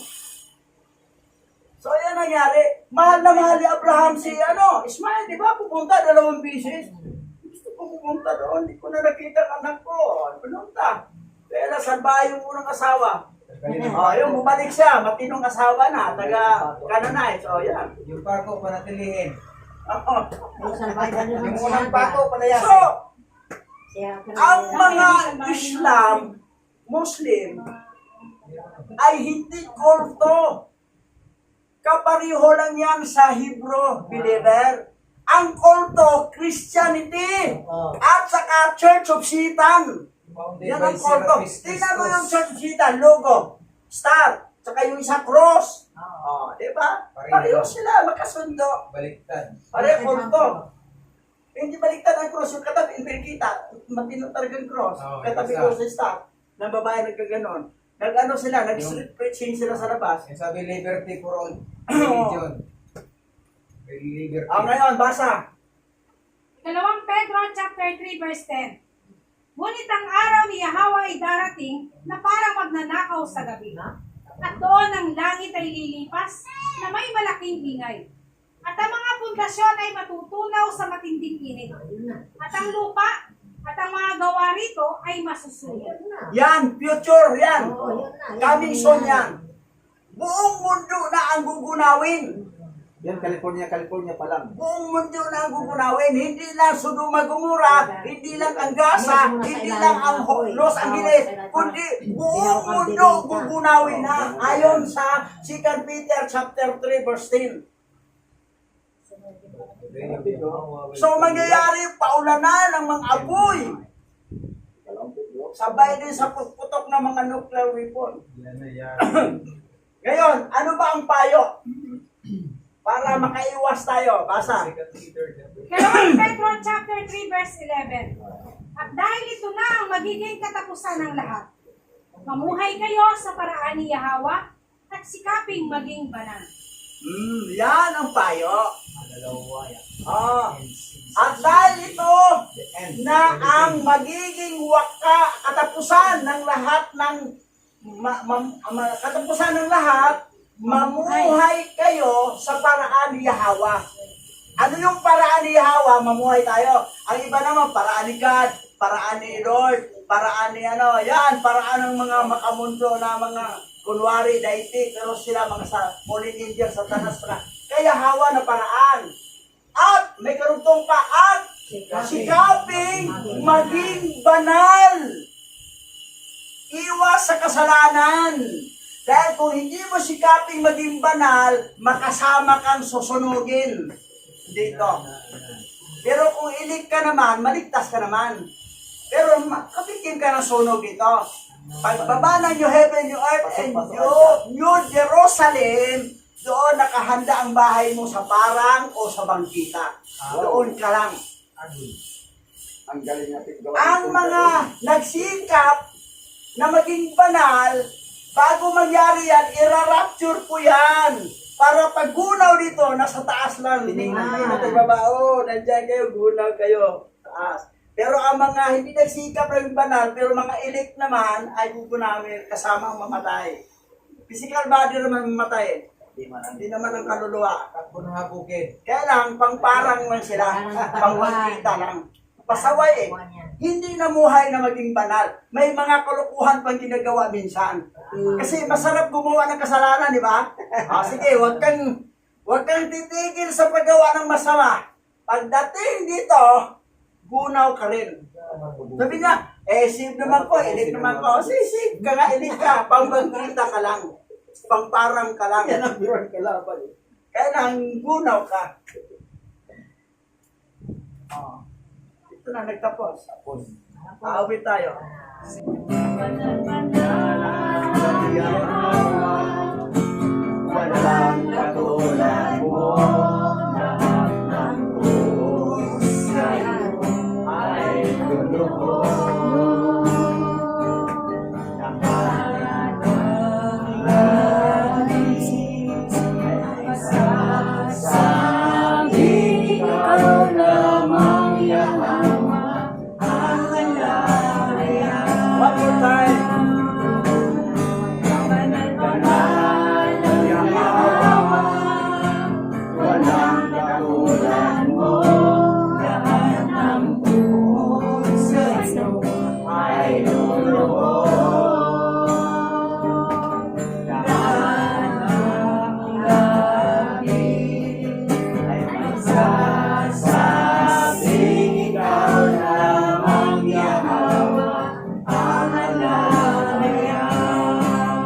[SPEAKER 2] So, yan nangyari. Mahal na mahal ni Abraham si Ismail, di ba? Pupunta 2 beses. Gusto ko pupunta doon. Hindi ko na nakita ang anak ko. Pumunta. Kaya nasalba yung unang asawa. Yung bumalik siya. Matinong asawa na. Taga Canaanite. So, yan.
[SPEAKER 4] Yung pako panatilihin.
[SPEAKER 6] Yung
[SPEAKER 4] Yung unang pako palayasin.
[SPEAKER 2] So, ang mga Islam, Muslim, ay hindi kulto. Kapariho lang yan sa Hebrew believer. Ang kulto, Christianity. At saka Church of Satan. Yan ang kulto. Tingnan mo yung Church of Satan, logo, star, saka yung isa cross. Di ba? Pareho sila, makasundo.
[SPEAKER 4] Baliktad.
[SPEAKER 2] Pareho kulto. Hindi baliktad ang cross, yung katabi, hindi kita. Matino talagang cross. Katabi ko sa star. Ng babae nagkaganon. Nag-ano sila, nag-street preaching sila sa labas.
[SPEAKER 4] Yung sabi, liberty for all religion. Liberty.
[SPEAKER 2] Ngayon, basa.
[SPEAKER 3] 2 Pedro chapter 3 verse 10. Ngunit ang araw ni Yahweh ay darating na parang magnanakaw sa gabi. At doon ang langit ay lilipas na may malaking ingay. At ang mga pundasyon ay matutunaw sa matinding init. At ang lupa at ang mga gawa rito ay masusunog.
[SPEAKER 2] Yan, future, yan. Coming soon yan. Buong mundo na ang gugunawin.
[SPEAKER 4] Yan, California pa lang.
[SPEAKER 2] Buong mundo na ang gugunawin. Hindi lang Sodoma Gomorrah, hindi lang ang Gaza, hindi lang ang Los Angeles, kundi buong mundo gugunawin na ayon sa 2 Peter chapter 3 verse 10. So mangyayari paulanan ng mga apoy. Sabay din sa putok ng mga nuclear weapon. Ngayon, ano ba ang payo? Para makaiwas tayo. Basa.
[SPEAKER 3] 2 Pedro chapter 3 verse 11. At dahil ito na ang magiging katapusan ng lahat, mamuhay kayo sa paraan ni Yahweh at sikaping maging banal.
[SPEAKER 2] Yan ang payo. At dahil ito na ang magiging katapusan ng lahat ng katapusan ng lahat, mamuhay kayo sa paraan ni Yahweh. Ano yung paraan ni Yahweh? Mamuhay tayo. Ang iba naman, paraan ni God, paraan ni Lord, paraan ni yan, paraan ng mga makamundo na mga kunwari, daiti, pero sila mga sa Fallen Angels, Satanas pa. Kaya Yahweh na paraan. At may karugtong pa, at sikaping maging banal. Iwas sa kasalanan. Dahil kung hindi mo sikaping maging banal, makasama kang susunugin dito. Pero kung ilig ka naman, maligtas ka naman. Pero kapitin ka ng sunog dito. Pagbaba ng New Heaven, New Earth, and New Jerusalem, doon nakahanda ang bahay mo sa parang o sa bangkita. Doon ka lang.
[SPEAKER 4] Ang galing natin gawa.
[SPEAKER 2] Ang mga nagsikap na maging banal, bago mangyari yan, irarapture po yan. Para pag gunaw dito, nasa taas lang. Hindi na baba. Nandiyan kayo, gunaw kayo. Taas. Pero ang mga hindi nagsikap ng banal, pero mga elect naman, ay gugunawin kasama ang mamatay. Physical body naman mamatay. Hindi naman ang kaluluwa. Kaya lang, pangparang lang sila. Pangwagkita lang. Pasaway eh. Hindi namuhay na maging banal. May mga kalukuhan pang ginagawa minsan. Kasi masarap gumawa ng kasalanan, di ba? Sige, huwag kang titigil sa paggawa ng masama. Pagdating dito, gunaw ka rin. Sabi niya, save naman ko, elect naman ko. Save ka nga, elect ka. Pangbangkita ka lang. Pangparang ka lang.
[SPEAKER 4] Yan ang biron kalaban.
[SPEAKER 2] Kaya nang gunaw ka. Ito na, nagtapos. Aawit tayo.
[SPEAKER 1] Walang katulad mo.
[SPEAKER 2] One more time.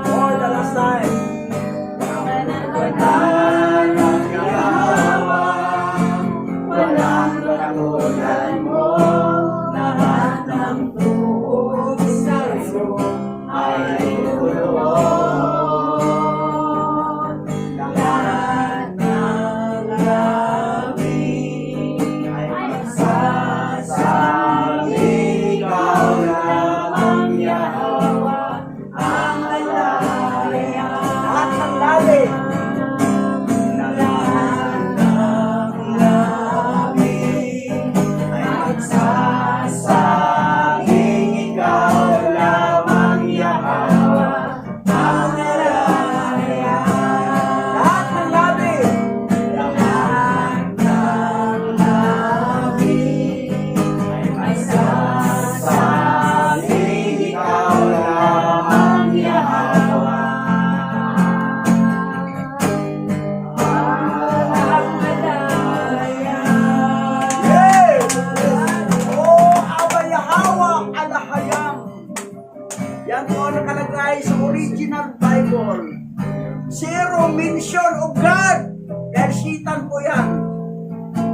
[SPEAKER 2] For the last time. Zero mention of God. Dahil Satan po yan.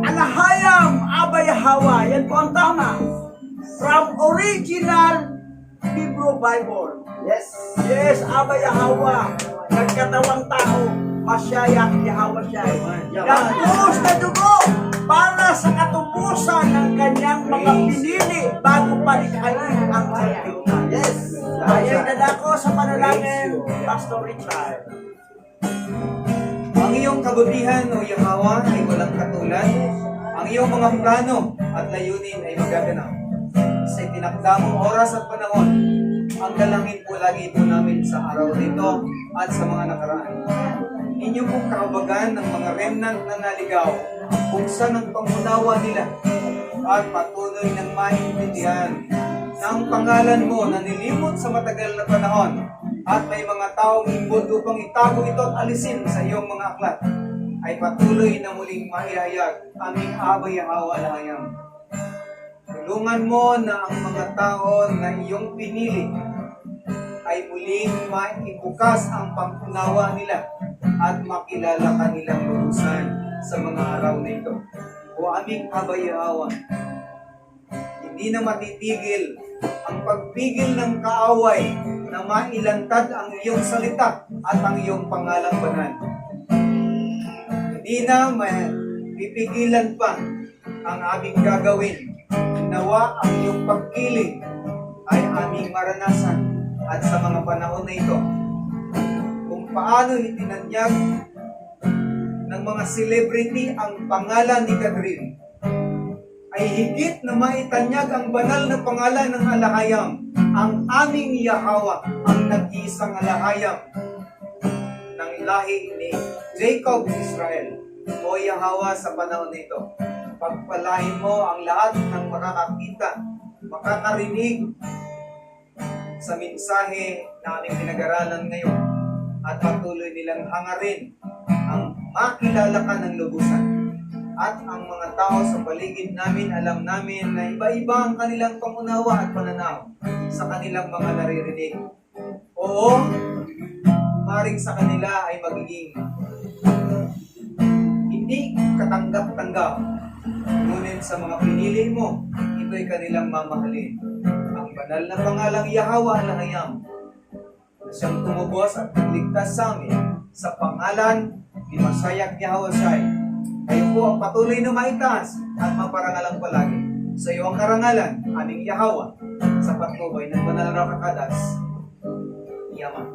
[SPEAKER 2] Alahayam, Aba Yahweh. Yan po ang tama. From original Hebrew Bible.
[SPEAKER 4] Yes.
[SPEAKER 2] Yes, Aba Yahweh. Nagkatawang tao. Masyayak Yahweh siya. Nagbuhos na dugo para sa katubusan ng kanyang mga pinili bago palikhain ang sanlibutan.
[SPEAKER 4] Yes.
[SPEAKER 2] Ayay dadako sa panalangin, Pastor Richard.
[SPEAKER 7] Ang iyong kabutihan, O Yahweh, ay walang katulad. Ang iyong mga plano at layunin ay magaganap. Sa itinakda mong oras at panahon, ang dalangin po lagi po namin sa araw nito at sa mga nakaraan. Inyo pong kahabagan ng mga remnant na naligaw, buksan ang pangunawa nila at patuloy ng maintindihan na ang pangalan mo na nilimot sa matagal na panahon at may mga taong imbod upang itago ito at alisin sa iyong mga aklat ay patuloy na muling maihayag aming Aba Yahweh Alahayam. Tulungan mo na ang mga tao na iyong pinili ay muling maibukas ang pangunawa nila at makilala kanilang lubusan sa mga araw na ito. O aming Aba Yahweh, hindi na matitigil ang pagpigil ng kaaway na mailantad ang iyong salita at ang iyong pangalang banal. Hindi na pipigilan pa ang aming gagawin. Nawa ang iyong pagkiling ay aming maranasan at sa mga panahon na ito, kung paano itinanyag ng mga celebrity ang pangalan ni Catherine, ay higit na maitanyag ang banal na pangalan ng Alahayam, ang aming Yahweh, ang nag-iisang Alahayam ng lahi ni Jacob Israel. O Yahweh, sa panahon nito, pagpalain mo ang lahat ng makakakita, makakarinig sa mensahe na aming pinag-aralan ngayon at patuloy nilang hangarin ang makilala ka ng lubusan. At ang mga tao sa paligid namin, alam namin na iba-iba ang kanilang pangunawa at pananaw sa kanilang mga naririnig. Oo, maring sa kanila ay magiging hindi katanggap-tanggap. Ngunit sa mga pinili mo, ito'y kanilang mamahalin. Ang banal na pangalang Yahweh Alahayam na siyang tumubos at nagligtas sa amin sa pangalan ni Masyayak Yahweh Shai. Kayo po ang patuloy na maitaas at maparangalang palagi. Sa iyo ang karangalan, aming Yahweh, sa patnubay ng banal na kakadas. Yaman.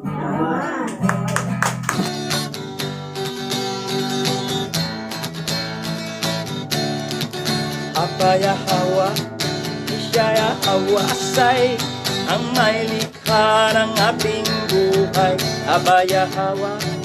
[SPEAKER 1] Aba Yahweh, siya Yahweh Asay, ang may likha ng ating buhay. Aba Yahweh,